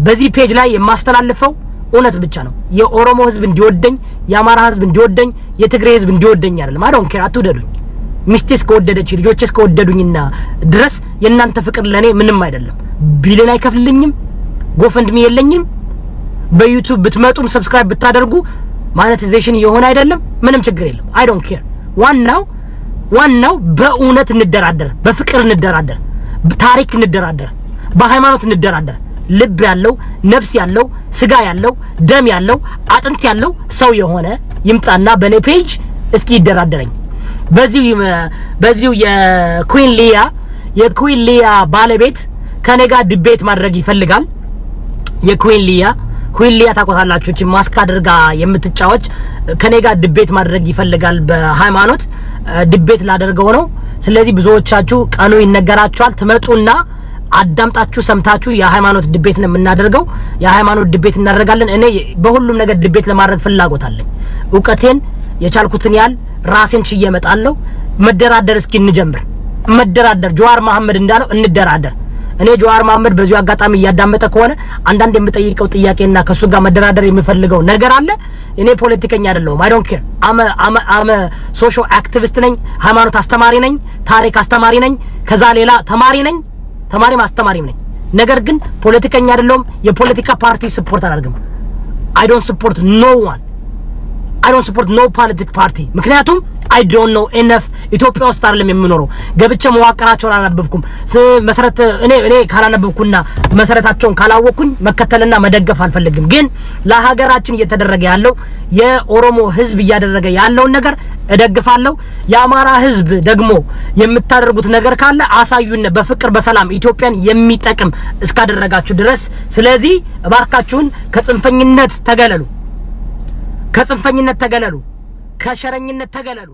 [SPEAKER 1] በዚህ ፔጅ ላይ የማስተላልፈው እውነት ብቻ ነው የኦሮሞ ህዝብ እንዲወደኝ የአማራ ህዝብ እንዲወደኝ የትግሬ ህዝብ እንዲወደኝ አይደለም I don't care አትወደዱኝ ሚስቴስ ከወደደች ልጆቼስ ከወደዱኝና ድረስ የናንተ ፍቅር ለኔ ምንም አይደለም ቢልን አይከፍልልኝም ጎፈንድሚ የለኝም በዩቲዩብ ብትመጡም ሰብስክራይብ ብታደርጉ ማኔታይዜሽን ይሆን አይደለም ምንም ችግር የለም I don't care ዋናው በእውነት እንደራደር በፍቅር እንደራደር ታሪክ እንደራደር በሃይማኖት እንደራደር ልብ ያለው ነፍስ ያለው ስጋ ያለው ደም ያለው አጥንት ያለው ሰው የሆነ ይምጣና በኔ ፔጅ እስኪ ይደራደረኝ በዚሁ የኩዊን ሊያ ባለቤት ከኔ ጋር ዲቤት ማድረግ ይፈልጋል የኩዊን ሊያ ታቆታላችሁ እቺ ማስክ አድርጋ የምትጫወች ከኔ ጋር ዲቤት ማድረግ ይፈልጋል በሃይማኖት ዲቤት ላደርገው ነው ስለዚህ ብዙዎቻችሁ ቀኑ ይነገራችኋል ትመጡና አዳምጣችሁ ሰምታችሁ የሃይማኖት ዲቤት ነው የምናደርገው የሃይማኖት ዲቤት እናደርጋለን እኔ በሁሉም ነገር ዲቤት ለማድረግ ፍላጎት አለኝ ዕውቀቴን የቻልኩትን ያል ራሴን ችዬ መጣለሁ መደራደር እስኪ እንጀምር መደራደር ጀዋር መሐመድ እንዳለው እንደራደር እኔ ጀዋር መሐመድ በዚሁ አጋጣሚ ያዳመጠ ከሆነ አንዳንድ የምጠይቀው ጥያቄና ከሱ ጋር መደራደር የምፈልገው ነገር አለ እኔ ፖለቲከኛ አይደለሁም I don't care አመ ሶሻል አክቲቪስት ነኝ ሃይማኖት አስተማሪ ነኝ ታሪክ አስተማሪ ነኝ ከዛ ሌላ ተማሪ ማስተማሪም ነኝ ነገር ግን ፖለቲከኛ አይደለሁም የፖለቲካ ፓርቲ ሰፖርት አላደርግም I don't support no political party ምክንያቱም I don't know enough ኢትዮጵያ ውስጥ አይደለም የምኖረው ገብቼ መዋቀራቸውን አላነበብኩም መሰረት እኔ ካላነበብኩና መሰረታቸውን ካላወቅኩኝ መከተልና መደገፍ አልፈልግም ግን ለሀገራችን እየተደረገ ያለው የኦሮሞ ህዝብ እያደረገ ያለው ነገር እደግፋለሁ የአማራ ህዝብ ደግሞ የምታደርጉት ነገር ካለ አሳዩን በፍቅር በሰላም ኢትዮጵያን የሚጠቅም እስካደረጋችሁ ድረስ ስለዚህ እባካችሁን ከጽንፈኝነት ተገለሉ ከሸረኝነት ተገለሉ